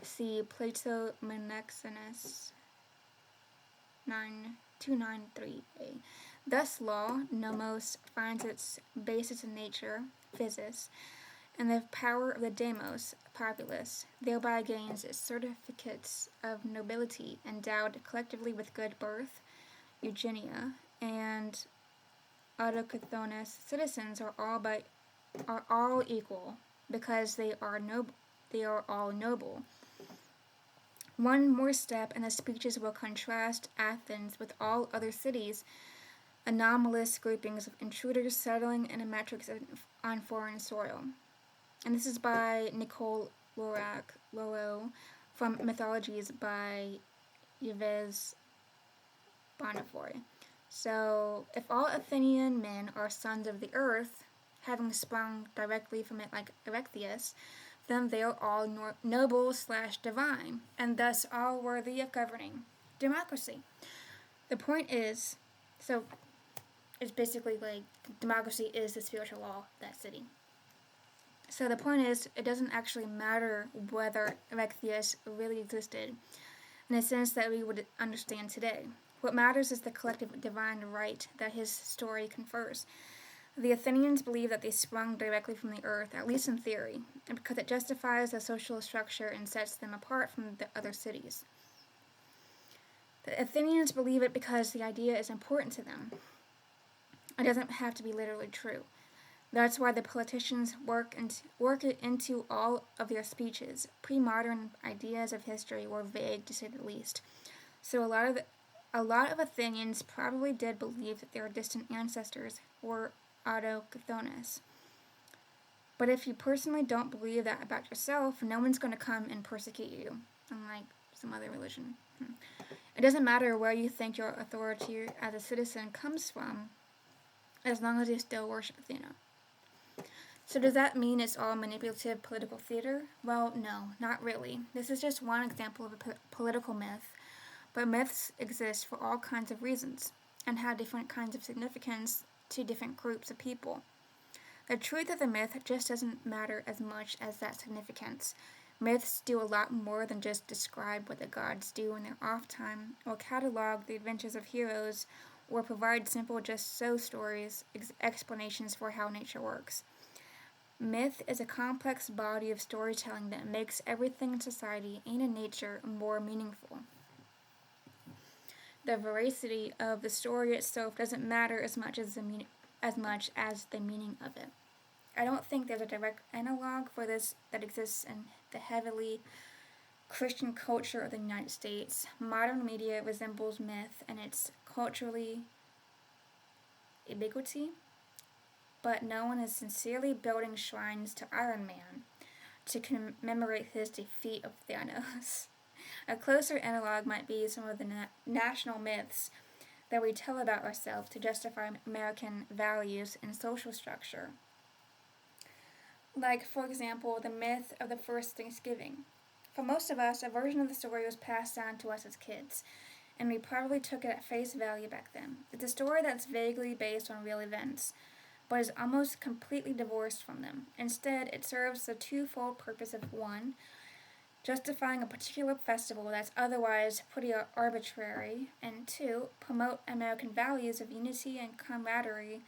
see Plato Menexenus 293a. Thus law, nomos, finds its basis in nature, physis, and the power of the demos, populace, thereby gains its certificates of nobility endowed collectively with good birth, eugenia, and autochthonous citizens are all equal because they are all noble. One more step and the speeches will contrast Athens with all other cities, anomalous groupings of intruders settling in a matrix on foreign soil. And this is by Nicole Loro from Mythologies by Yves Bonnefoy. So, if all Athenian men are sons of the earth, having sprung directly from it like Erechtheus, then they are all noble/divine, and thus all worthy of governing democracy. The point is, so it's basically like democracy is the spiritual law of that city. So the point is, it doesn't actually matter whether Erechtheus really existed in a sense that we would understand today. What matters is the collective divine right that his story confers. The Athenians believe that they sprung directly from the earth, at least in theory, and because it justifies the social structure and sets them apart from the other cities. The Athenians believe it because the idea is important to them. It doesn't have to be literally true. That's why the politicians work it into all of their speeches. Pre-modern ideas of history were vague, to say the least. So a lot of Athenians probably did believe that their distant ancestors were autochthonous. But if you personally don't believe that about yourself, no one's going to come and persecute you, unlike some other religion. It doesn't matter where you think your authority as a citizen comes from, as long as you still worship Athena. So does that mean it's all manipulative political theater? Well, no, not really. This is just one example of a political myth, but myths exist for all kinds of reasons and have different kinds of significance to different groups of people. The truth of the myth just doesn't matter as much as that significance. Myths do a lot more than just describe what the gods do in their off time, or catalog the adventures of heroes, or provide simple just so stories, explanations for how nature works. Myth is a complex body of storytelling that makes everything in society and in nature more meaningful. The veracity of the story itself doesn't matter as much as the meaning of it. I don't think there's a direct analog for this that exists in the heavily Christian culture of the United States. Modern media resembles myth in its culturally ubiquity, but no one is sincerely building shrines to Iron Man to commemorate his defeat of Thanos. A closer analog might be some of the national myths that we tell about ourselves to justify American values and social structure. Like, for example, the myth of the first Thanksgiving. For most of us, a version of the story was passed down to us as kids, and we probably took it at face value back then. It's a story that's vaguely based on real events, but is almost completely divorced from them. Instead, it serves the twofold purpose of one, justifying a particular festival that's otherwise pretty arbitrary, and two, promote American values of unity and camaraderie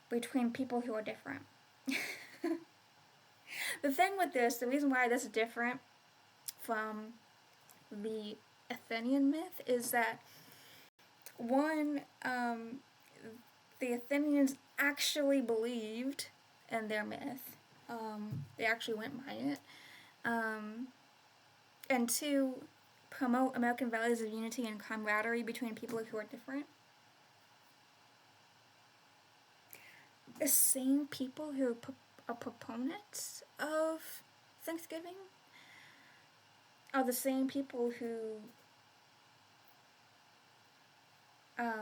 between people who are different. The thing with this, the reason why this is different from the Athenian myth is that, one, the Athenians actually believed in their myth. They actually went by it. And two, promote American values of unity and camaraderie between people who are different. The same people who are proponents of Thanksgiving are the same people who how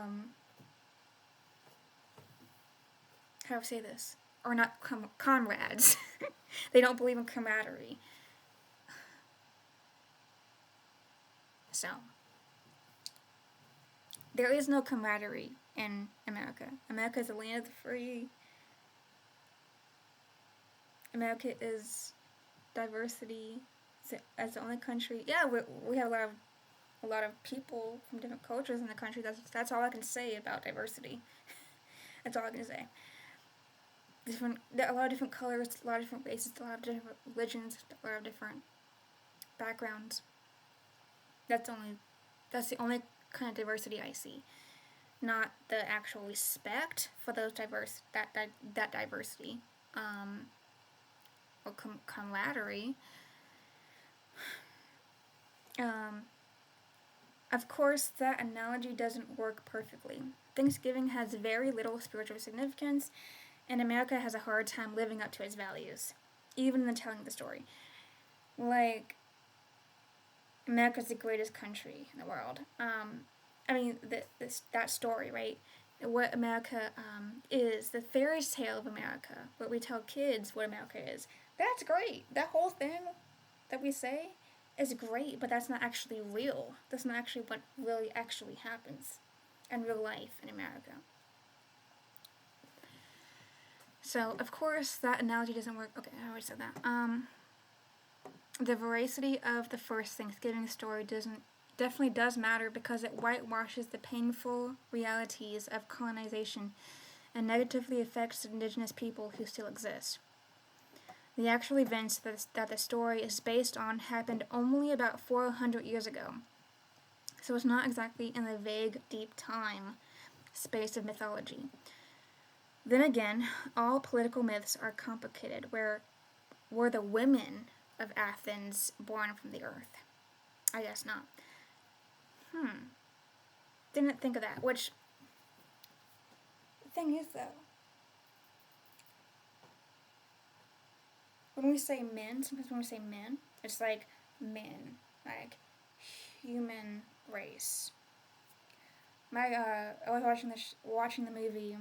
do I say this? Are not comrades. They don't believe in camaraderie. So, there is no camaraderie in America. America is the land of the free. America is diversity. As the only country, yeah, we have a lot of people from different cultures in the country. That's all I can say about diversity. That's all I can say. A lot of different colors, a lot of different races, a lot of different religions, a lot of different backgrounds. That's the only kind of diversity I see, not the actual respect for those that diversity, or camaraderie. Of course, that analogy doesn't work perfectly. Thanksgiving has very little spiritual significance, and America has a hard time living up to its values, even in telling the story. Like, America's the greatest country in the world. I mean, that story, right? What America is, the fairy tale of America, what we tell kids what America is. That's great. That whole thing that we say is great, but that's not actually real. That's not actually what really actually happens in real life in America. So, of course, that analogy doesn't work. Okay, I already said that. The veracity of the first Thanksgiving story definitely does matter because it whitewashes the painful realities of colonization and negatively affects indigenous people who still exist. The actual events that the story is based on happened only about 400 years ago, so it's not exactly in the vague, deep time space of mythology. Then again, all political myths are complicated. Were the women of Athens born from the earth? I guess not. Didn't think of that. Which, the thing is though, when we say men, sometimes when we say men, it's like men, like human race. I was watching the movie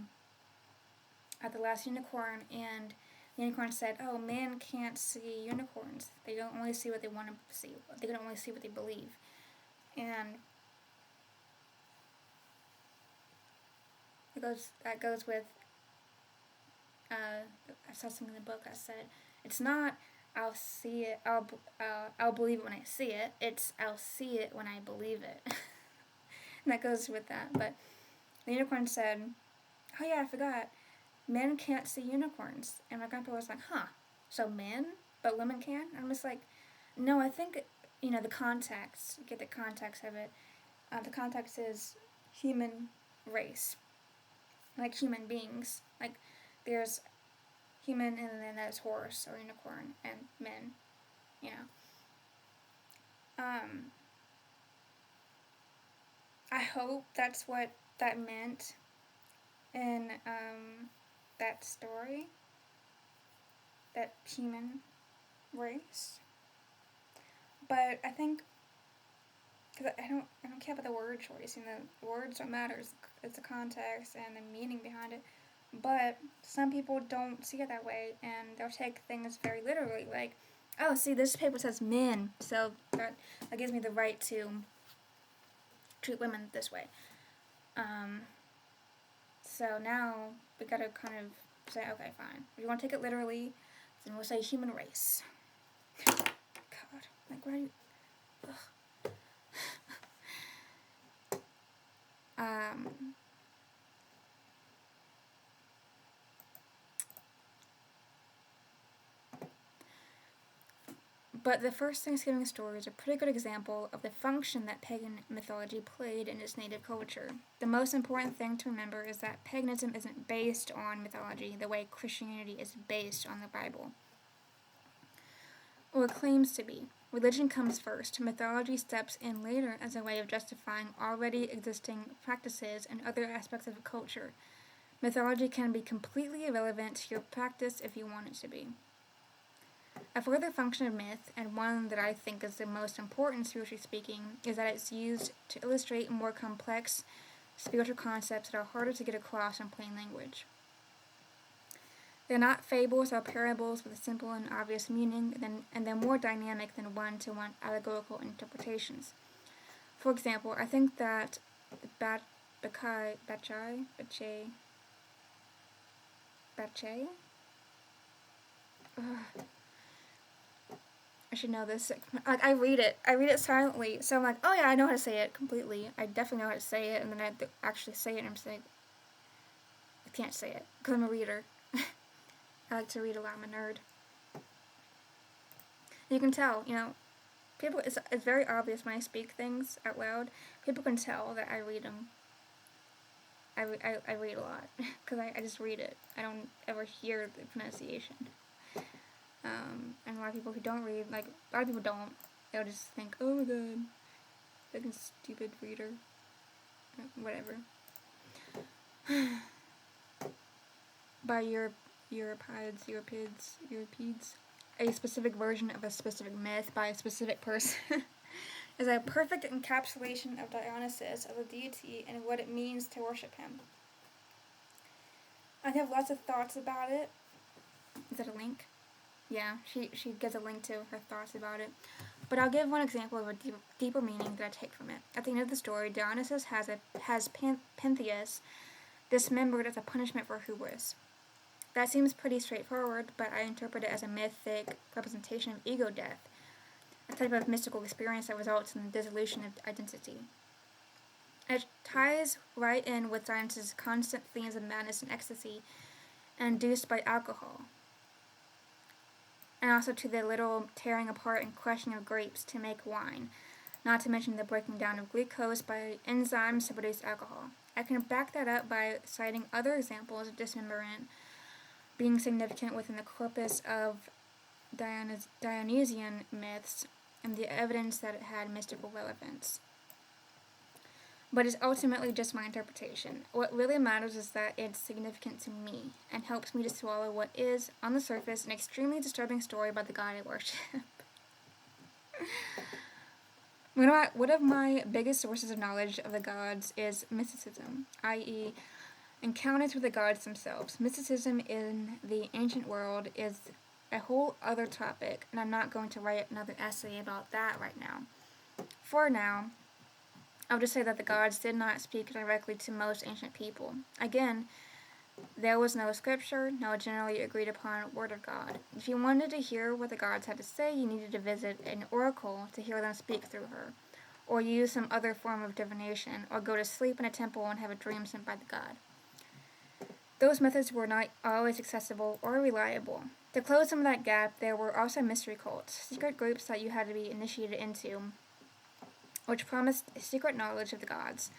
At the Last Unicorn, and unicorn said, "Oh, man can't see unicorns. They don't only see what they want to see. They can only see what they believe." And that goes with, I saw something in the book that said, it's not I'll see it, I'll believe it when I see it. It's I'll see it when I believe it. And that goes with that. But the unicorn said, "Oh yeah, I forgot. Men can't see unicorns." And my grandpa was like, "Huh? So men, but women can?" And I'm just like, no, I think, the context. Get the context of it. The context is human race, like human beings. Like there's human, and then there's horse or unicorn and men. You know. I hope that's what that meant in that story. That human race. But I think, because I don't care about the word choice. The words don't matter. It's the context and the meaning behind it. But some people don't see it that way, and they'll take things very literally. Like, oh, see, this paper says men, so that gives me the right to treat women this way. So now we gotta kind of say, okay, fine. If you want to take it literally, then we'll say human race. God, like, why are you? But the first Thanksgiving story is a pretty good example of the function that pagan mythology played in its native culture. The most important thing to remember is that paganism isn't based on mythology the way Christianity is based on the Bible, or claims to be. Religion comes first. Mythology steps in later as a way of justifying already existing practices and other aspects of a culture. Mythology can be completely irrelevant to your practice if you want it to be. A further function of myth, and one that I think is the most important spiritually speaking, is that it's used to illustrate more complex spiritual concepts that are harder to get across in plain language. They're not fables or parables with a simple and obvious meaning, and they're more dynamic than one-to-one allegorical interpretations. For example, I think that Bacchae? I should know this. Like, I read it silently, so I'm like, oh yeah, I know how to say it completely. I definitely know how to say it, and then I actually say it, and I'm just like, I can't say it, because I'm a reader. I like to read a lot, I'm a nerd. You can tell, people, it's very obvious when I speak things out loud. People can tell that I read them. I read a lot, because I just read it. I don't ever hear the pronunciation. And a lot of people who don't read, like, a lot of people don't. They'll just think, oh my god, fucking stupid reader. Whatever. By Euripides, a specific version of a specific myth by a specific person is a perfect encapsulation of Dionysus, of the deity, and what it means to worship him. I have lots of thoughts about it. Is that a link? Yeah, she gives a link to her thoughts about it. But I'll give one example of a deeper meaning that I take from it. At the end of the story, Dionysus has Pentheus dismembered as a punishment for hubris. That seems pretty straightforward, but I interpret it as a mythic representation of ego death, a type of mystical experience that results in the dissolution of identity. It ties right in with Dionysus' constant themes of madness and ecstasy induced by alcohol, and also to the literal tearing apart and crushing of grapes to make wine, not to mention the breaking down of glucose by enzymes to produce alcohol. I can back that up by citing other examples of dismemberment being significant within the corpus of Dionysian myths and the evidence that it had mystical relevance. But it's ultimately just my interpretation. What really matters is that it's significant to me and helps me to swallow what is, on the surface, an extremely disturbing story about the god I worship. One of my biggest sources of knowledge of the gods is mysticism, i.e., encounters with the gods themselves. Mysticism in the ancient world is a whole other topic, and I'm not going to write another essay about that right now. For now, I'll just say that the gods did not speak directly to most ancient people. Again, there was no scripture, no generally agreed upon word of God. If you wanted to hear what the gods had to say, you needed to visit an oracle to hear them speak through her, or use some other form of divination, or go to sleep in a temple and have a dream sent by the god. Those methods were not always accessible or reliable. To close some of that gap, there were also mystery cults, secret groups that you had to be initiated into, which promised secret knowledge of the gods.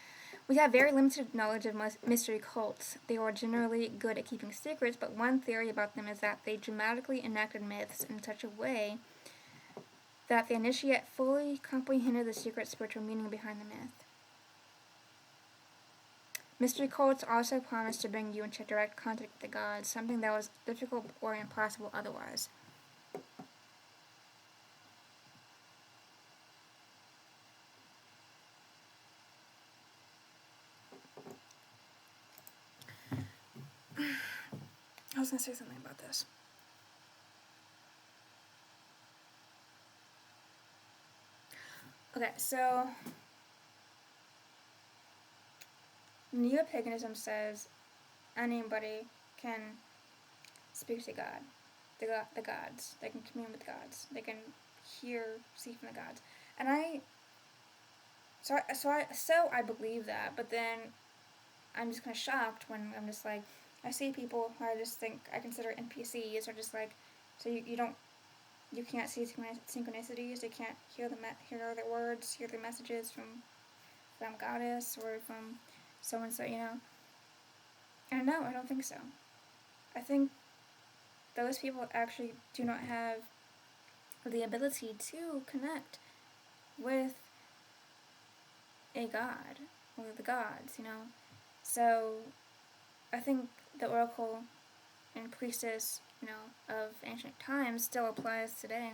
We have very limited knowledge of mystery cults. They were generally good at keeping secrets, but one theory about them is that they dramatically enacted myths in such a way that the initiate fully comprehended the secret spiritual meaning behind the myth. Mystery cults also promised to bring you into direct contact with the gods, something that was difficult or impossible otherwise. I was going to say something about this. Okay, so Neopaganism says anybody can speak to God, the gods. They can commune with gods. They can see from the gods. And I believe that, but then I'm just kind of shocked when I'm just like, I see people who I consider NPCs are just like, so you can't see synchronicities, you can't hear their words, hear their messages from goddess or from so and so, And no, I don't think so. I think those people actually do not have the ability to connect with a god or the gods, So I think the oracle and priestess, of ancient times still applies today.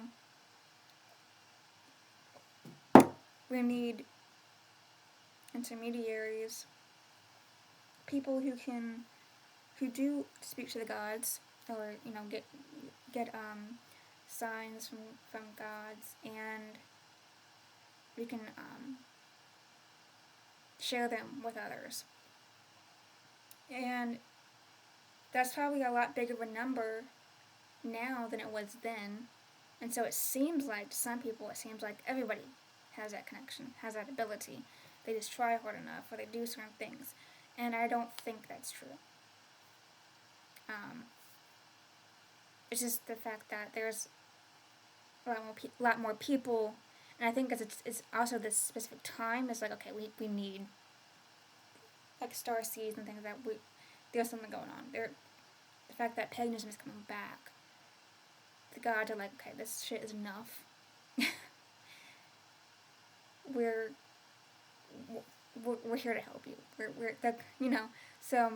We need intermediaries, people who do speak to the gods, or get signs from gods, and we can share them with others. And that's probably a lot bigger of a number now than it was then. And so it seems like, to some people, it seems like everybody has that connection, has that ability. They just try hard enough, or they do certain things. And I don't think that's true. It's just the fact that there's a lot more people, and I think because it's also this specific time, it's like, okay, we need, like, star seeds and things like that. There's something going on. The fact that paganism is coming back, the gods are like, okay, this shit is enough. we're here to help you. So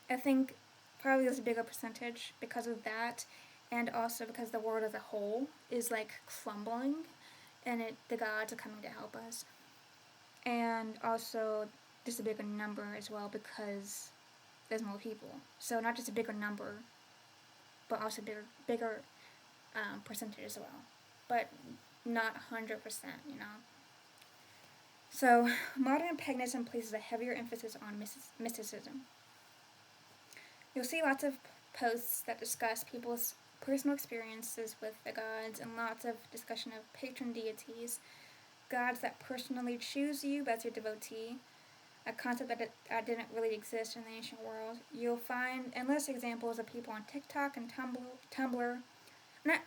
I think probably there's a bigger percentage because of that, and also because the world as a whole is like crumbling, and the gods are coming to help us. And also just a bigger number as well, because there's more people. So not just a bigger number, but also bigger percentage as well. But not 100%, So modern paganism places a heavier emphasis on mysticism. You'll see lots of posts that discuss people's personal experiences with the gods, and lots of discussion of patron deities, gods that personally choose you as your devotee, a concept that didn't really exist in the ancient world. You'll find endless examples of people on TikTok and Tumblr. And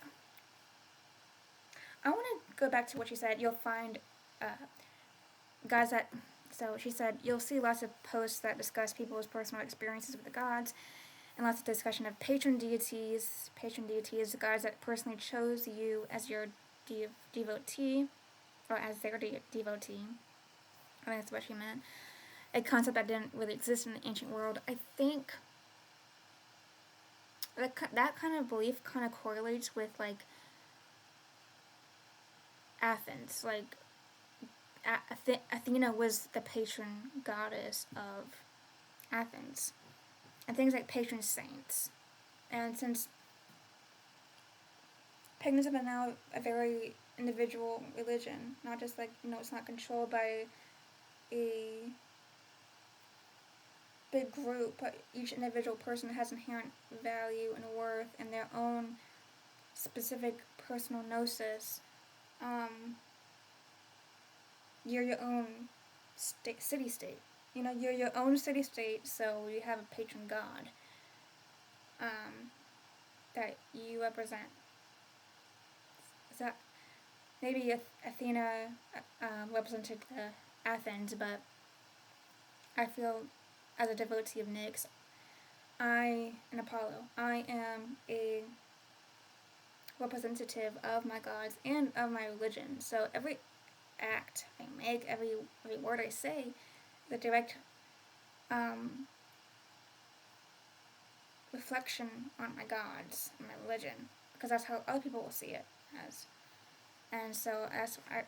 I want to go back to what she said. You'll find guys that... So she said, you'll see lots of posts that discuss people's personal experiences with the gods, and lots of discussion of patron deities. Patron deities, the gods that personally chose you as your devotee, or as their devotee. I think that's what she meant. A concept that didn't really exist in the ancient world. I think that kind of belief kind of correlates with, like, Athens. Like, Athena was the patron goddess of Athens, and things like patron saints. And since paganism is now a very individual religion, not just like, it's not controlled by a big group, but each individual person has inherent value and worth and their own specific personal gnosis. You're your own city-state. You're your own city-state, so you have a patron god that you represent. So maybe Athena represented Athens, but I feel, as a devotee of Nyx, and Apollo, I am a representative of my gods and of my religion. So every act I make, every word I say, the direct reflection on my gods and my religion, because that's how other people will see it as. And so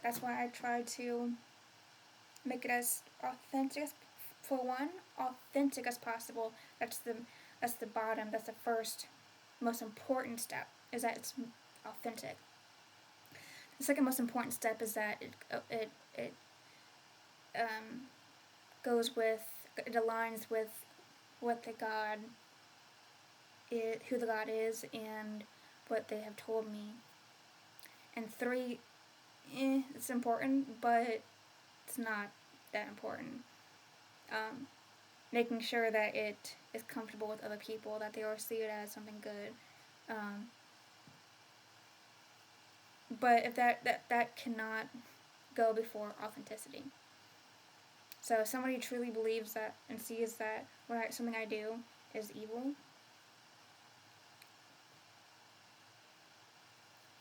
that's why I try to make it as authentic as possible. That's the bottom. That's the first, most important step, is that it's authentic. The second most important step is that it aligns with what the God is, who the God is, and what they have told me. And 3, it's important, but it's not that important. Making sure that it is comfortable with other people, that they all see it as something good. But if that cannot go before authenticity. So if somebody truly believes that and sees that something I do is evil,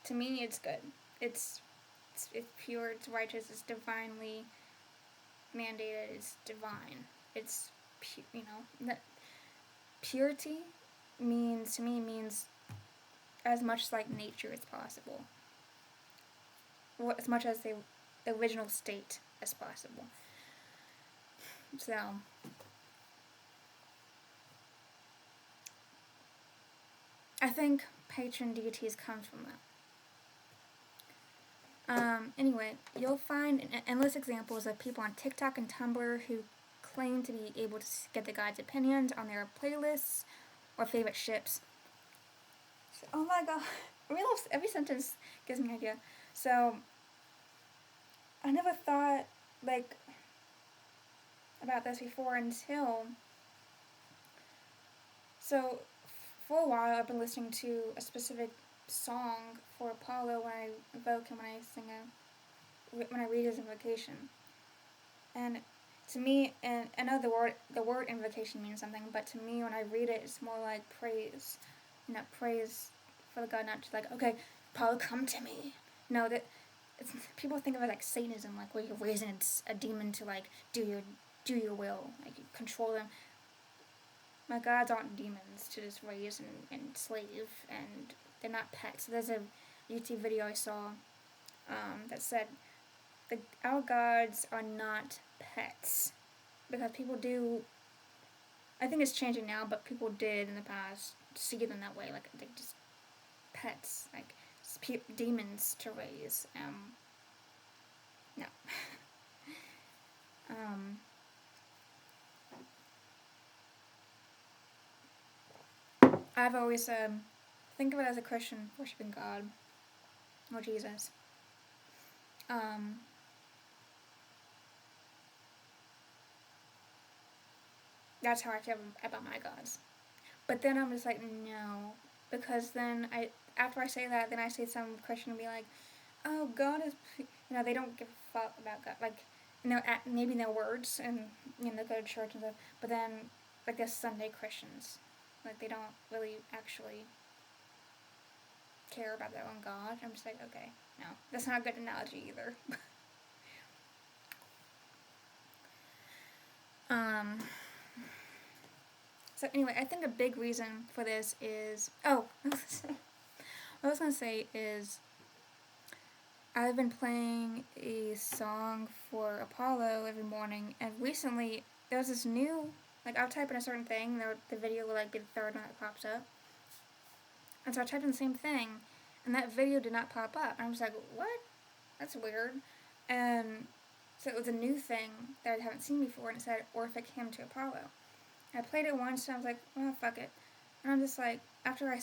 to me it's good. It's pure, it's righteous, it's divinely mandated, it's divine. It's that purity means as much like nature as possible. As much as the original state as possible. So I think patron deities comes from that. Anyway, you'll find endless examples of people on TikTok and Tumblr who claim to be able to get the gods' opinions on their playlists or favorite ships. So, oh my god, every sentence gives me an idea. So I never thought about this before until. So for a while I've been listening to a specific song for Apollo when I invoke him, when I read his invocation. And to me, and I know the word invocation means something, but to me when I read it, it's more like praise. Praise for the god, not just like, okay, Apollo, come to me. No, people think of it like Satanism, like where you're raising a demon to like do your will, like you control them. My gods aren't demons to just raise and slave, and they're not pets. So there's a YouTube video I saw that said our gods are not pets, because people do. I think it's changing now, but people did in the past see them that way, like they just pets, like demons to raise. No. I've always think of it as a Christian worshiping God or Jesus. That's how I feel about my gods. But then I'm just like, no, because then after I say that, then I see some Christian be like, oh, God is, they don't give a fuck about God, like, maybe in their words, and they go to church and stuff. But then, like, there's Sunday Christians, like they don't really actually care about their own God. I'm just like, okay, no, that's not a good analogy either. So anyway, I think a big reason for this is, what I was going to say is, I've been playing a song for Apollo every morning, and recently there was this new Like, I'll type in a certain thing, and the video will, like, be the third one that pops up. And so I typed in the same thing, and that video did not pop up. And I was like, what? That's weird. And so it was a new thing that I haven't seen before, and it said Orphic Hymn to Apollo. I played it once, and I was like, well, fuck it. And I'm just like, after I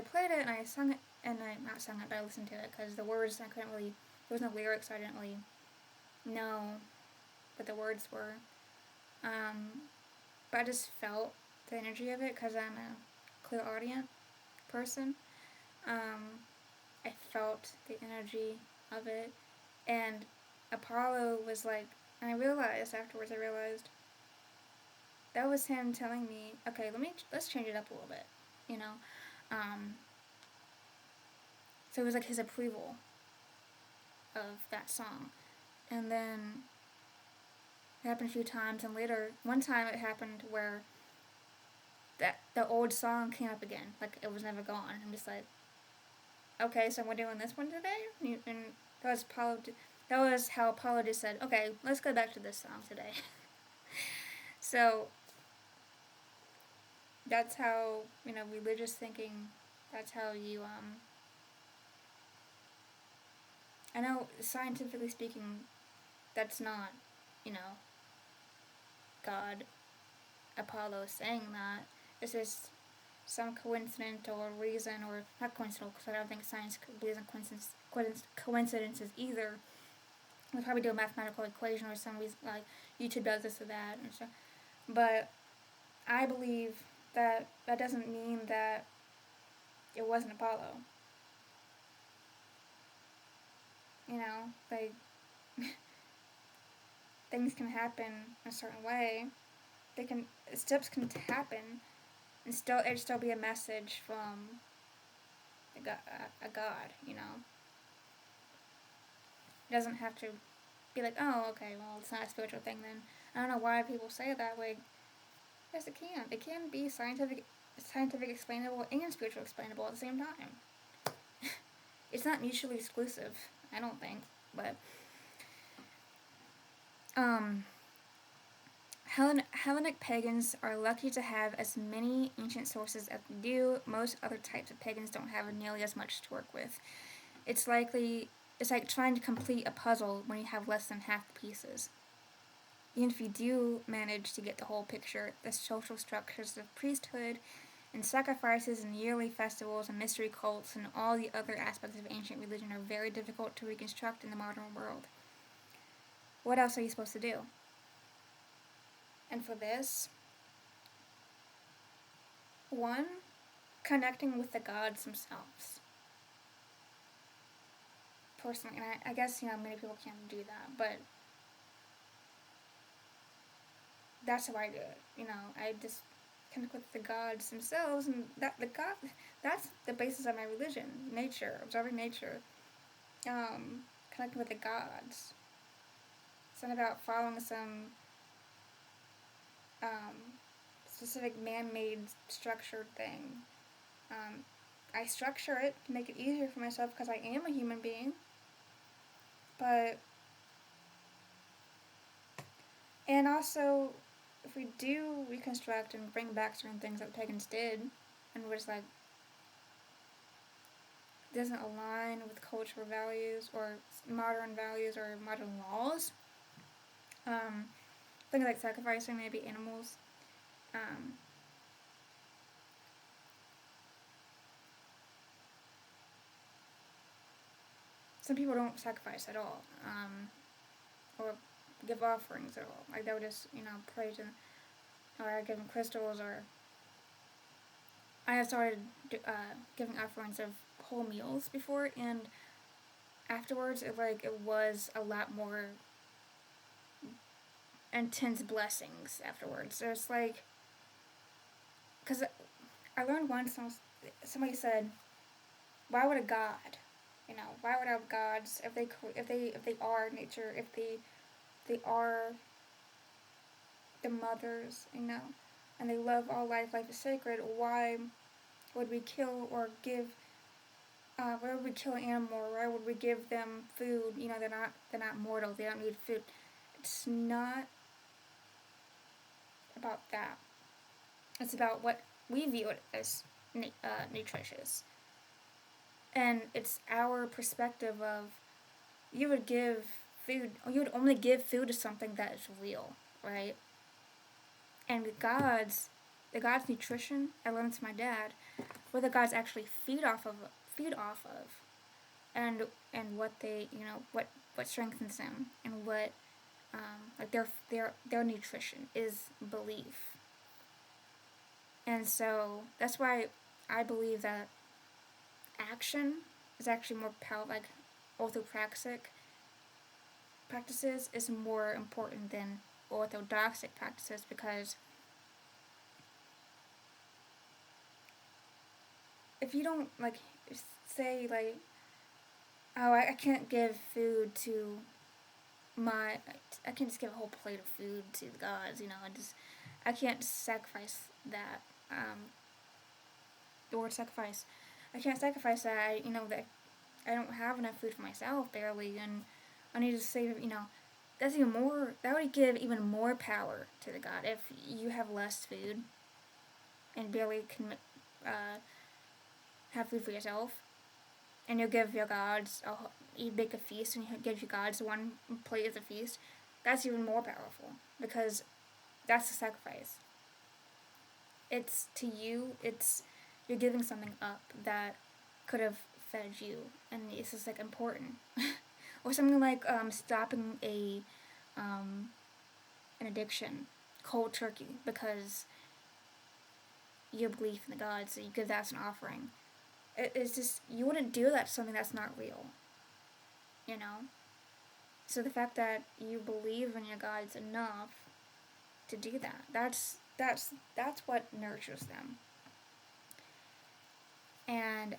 played it, and I sung it, and I, not sung it, but I listened to it, because the words, I couldn't really, there was no lyrics, so I didn't really know what the words were. But I just felt the energy of it, because I'm a clairaudient person. I felt the energy of it, and Apollo was like, and I realized afterwards, that was him telling me, okay, let's change it up a little bit, you know. So it was like his approval of that song, and then it happened a few times, and later, one time it happened where the old song came up again, like it was never gone. I'm just like, okay, so we're doing this one today, and that was how Apollo just said, okay, let's go back to this song today. So that's how, religious thinking, that's how you, I know scientifically speaking, that's not, God, Apollo saying that. It's just some coincidental reason, or not coincidental, because I don't think science believes in coincidences either. We probably do a mathematical equation or some reason, like YouTube does this or that and stuff. But I believe that doesn't mean that it wasn't Apollo. Like, things can happen in a certain way. Steps can happen, and it'd still be a message from a God. It doesn't have to be like, oh, okay, well, it's not a spiritual thing then. I don't know why people say it that way. Yes, it can. It can be scientific explainable and spiritual explainable at the same time. It's not mutually exclusive, I don't think, but Hellenic pagans are lucky to have as many ancient sources as they do. Most other types of pagans don't have nearly as much to work with. It's like trying to complete a puzzle when you have less than half the pieces. Even if you do manage to get the whole picture, the social structures of priesthood and sacrifices and yearly festivals and mystery cults and all the other aspects of ancient religion are very difficult to reconstruct in the modern world. What else are you supposed to do? And for this, one, connecting with the gods themselves. Personally, and I guess, many people can't do that, but that's how I do it. I just connect with the gods themselves, and that's the basis of my religion. Nature, observing nature, connecting with the gods. It's not about following some specific man-made structured thing. I structure it to make it easier for myself because I am a human being. And also, if we do reconstruct and bring back certain things that the pagans did, and we're just like, doesn't align with cultural values or modern values or modern laws, things like sacrificing maybe animals, some people don't sacrifice at all, or give offerings at all. Like, they would just, pray to them, or give them crystals, or I have started giving offerings of whole meals before, and afterwards it was a lot more intense blessings afterwards. There's because I learned once, somebody said, why would a god, why would our gods, if they are nature, if they are the mothers, and they love all life is sacred, why would we kill or give, why would we kill an animal, or why would we give them food? They're not mortal, they don't need food. It's not about that. It's about what we view it as nutritious. And it's our perspective of you would give food, or you would only give food to something that is real, right? And the God's nutrition, I learned from my dad, what the gods actually feed off of, and what they, what strengthens them, and what, like their nutrition is belief. And so that's why I believe that action is actually more powerful, like orthopraxic practices is more important than orthodoxic practices, because if you don't, like, say, like, oh, I can't give food to I can't just give a whole plate of food to the gods, I can't sacrifice that, the word sacrifice, I can't sacrifice that, that I don't have enough food for myself, barely, and I need to save, that's even more, that would give even more power to the god if you have less food and barely can have food for yourself, and you'll give your gods, you make a feast and you give your gods one plate as a feast. That's even more powerful, because that's the sacrifice. It's to you, you're giving something up that could have fed you, and it's just like important. Or something like stopping an addiction, cold turkey, because your belief in the gods, so you give that as an offering. It's just, you wouldn't do that to something that's not real, So the fact that you believe in your gods enough to do that, that's what nurtures them. And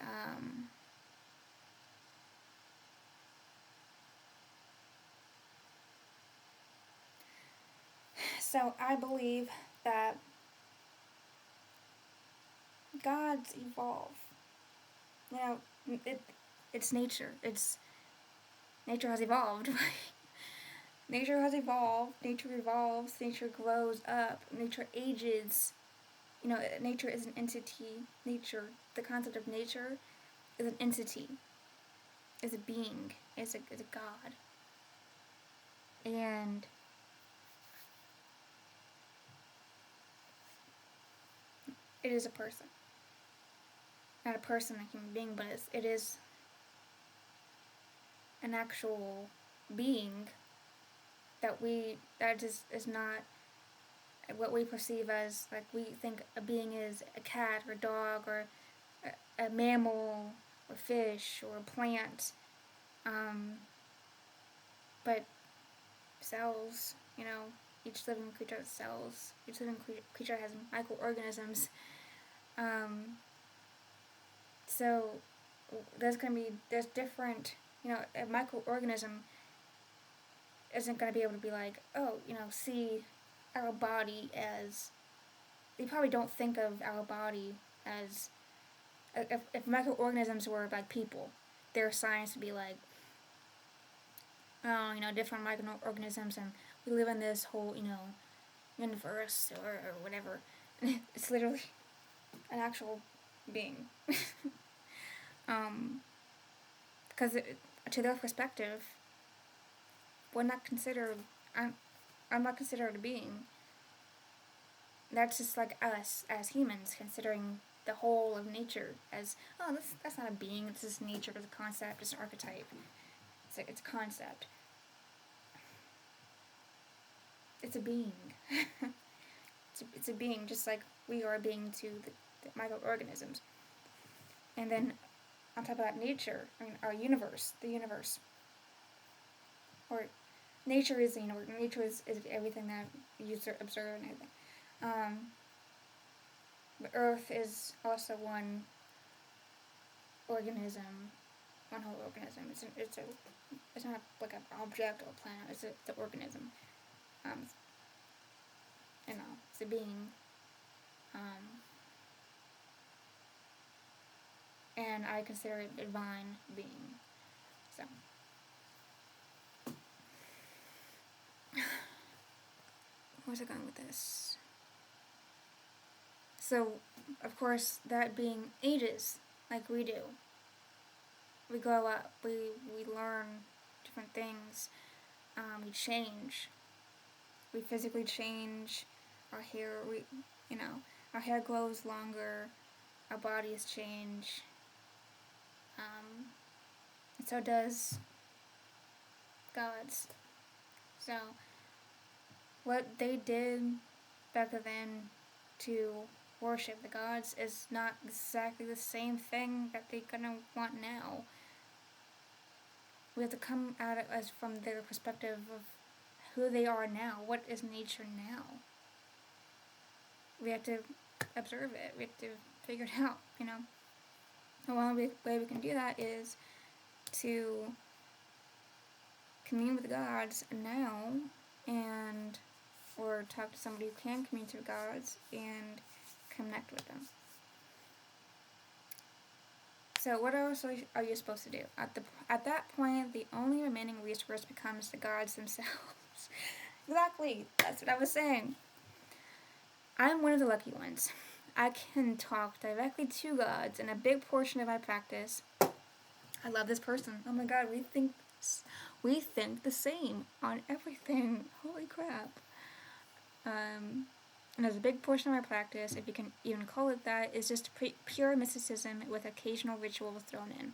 so I believe that gods evolve. It's nature. Nature has evolved. Nature has evolved. Nature evolves. Nature grows up. Nature ages. Nature is an entity. Nature, the concept of nature, is an entity. Is a being. Is a god. And it is a person. Not a person, a human being, but it is an actual being that just is not what we perceive as, like, we think a being is a cat or a dog or a mammal or fish or a plant, but cells, each living creature has cells, each living creature has microorganisms, so there's different, a microorganism isn't going to be able to be like, see our body as, they probably don't think of our body as, if microorganisms were like people, their science would be like, different microorganisms, and we live in this whole, universe or whatever. It's literally an actual being. Because to their perspective, we're not considered, I'm not considered a being. That's just like us as humans, considering the whole of nature as, oh, that's not a being, it's just nature, it's a concept, it's an archetype. It's a concept. It's a being. It's a being, just like we are a being to the microorganisms. And then on top of that, nature, our universe, the universe. Or nature is the universe. Nature is everything that you observe and everything. The earth is also one organism, one whole organism. It's not like an object or a planet. It's the organism. It's a being. And I consider it a divine being. So. Where's it going with this? So, of course, that being ages, like we do. We grow up, we learn different things, we change. We physically change, our hair, our hair grows longer, our bodies change, and so does God's. So, what they did back then to worship the gods is not exactly the same thing that they're gonna want now. We have to come at it as from their perspective of who they are now. What is nature now? We have to observe it. We have to figure it out, The only way we can do that is to commune with the gods now, or talk to somebody who can commune to the gods and connect with them. So what else are you supposed to do? At that point, the only remaining resource becomes the gods themselves. Exactly, that's what I was saying. I'm one of the lucky ones. I can talk directly to gods in a big portion of my practice. I love this person. Oh my god, we think the same on everything. Holy crap. And there's a big portion of my practice, if you can even call it that, is just pure mysticism with occasional rituals thrown in.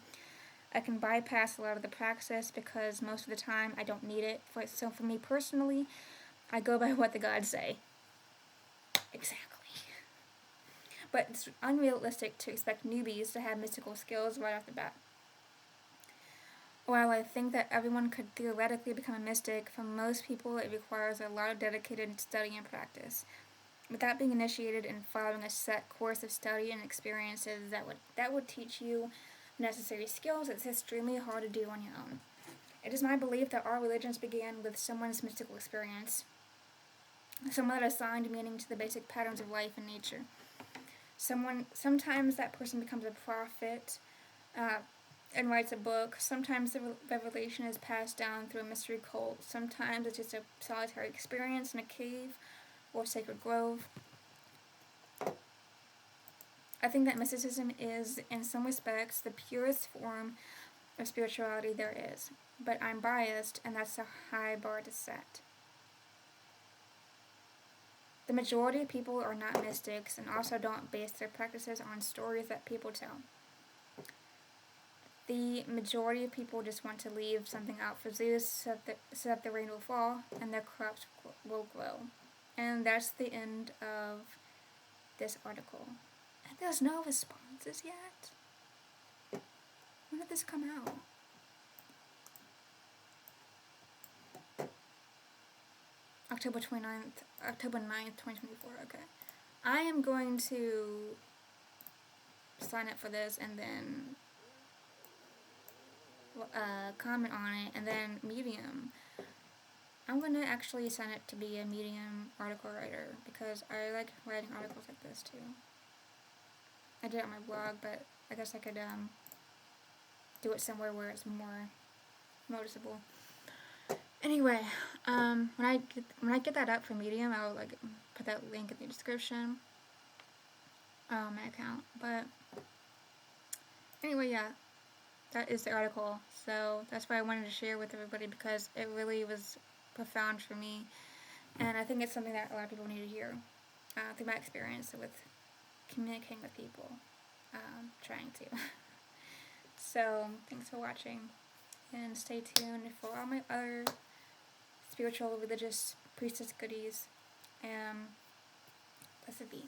I can bypass a lot of the praxis because most of the time I don't need it. So for me personally, I go by what the gods say. Exactly. But it's unrealistic to expect newbies to have mystical skills right off the bat. While I think that everyone could theoretically become a mystic, for most people it requires a lot of dedicated study and practice. Without being initiated and following a set course of study and experiences that would teach you necessary skills, it's extremely hard to do on your own. It is my belief that all religions began with someone's mystical experience, someone that assigned meaning to the basic patterns of life and nature. Sometimes that person becomes a prophet and writes a book. Sometimes the revelation is passed down through a mystery cult. Sometimes it's just a solitary experience in a cave or sacred grove. I think that mysticism is, in some respects, the purest form of spirituality there is. But I'm biased, and that's a high bar to set. The majority of people are not mystics and also don't base their practices on stories that people tell. The majority of people just want to leave something out for Zeus so that the rain will fall and their crops will grow. And that's the end of this article. And there's no responses yet. When did this come out? October 9th, 2024, okay. I am going to sign up for this and then comment on it, and then Medium. I'm going to actually sign up to be a Medium article writer because I like writing articles like this too. I did it on my blog, but I guess I could do it somewhere where it's more noticeable. Anyway, when I get that up for Medium, I'll put that link in the description. My account, but anyway, yeah, that is the article. So that's why I wanted to share with everybody because it really was profound for me, and I think it's something that a lot of people need to hear through my experience with communicating with people, trying to. So thanks for watching, and stay tuned for all my other spiritual, religious, priestess goodies. Blessed be.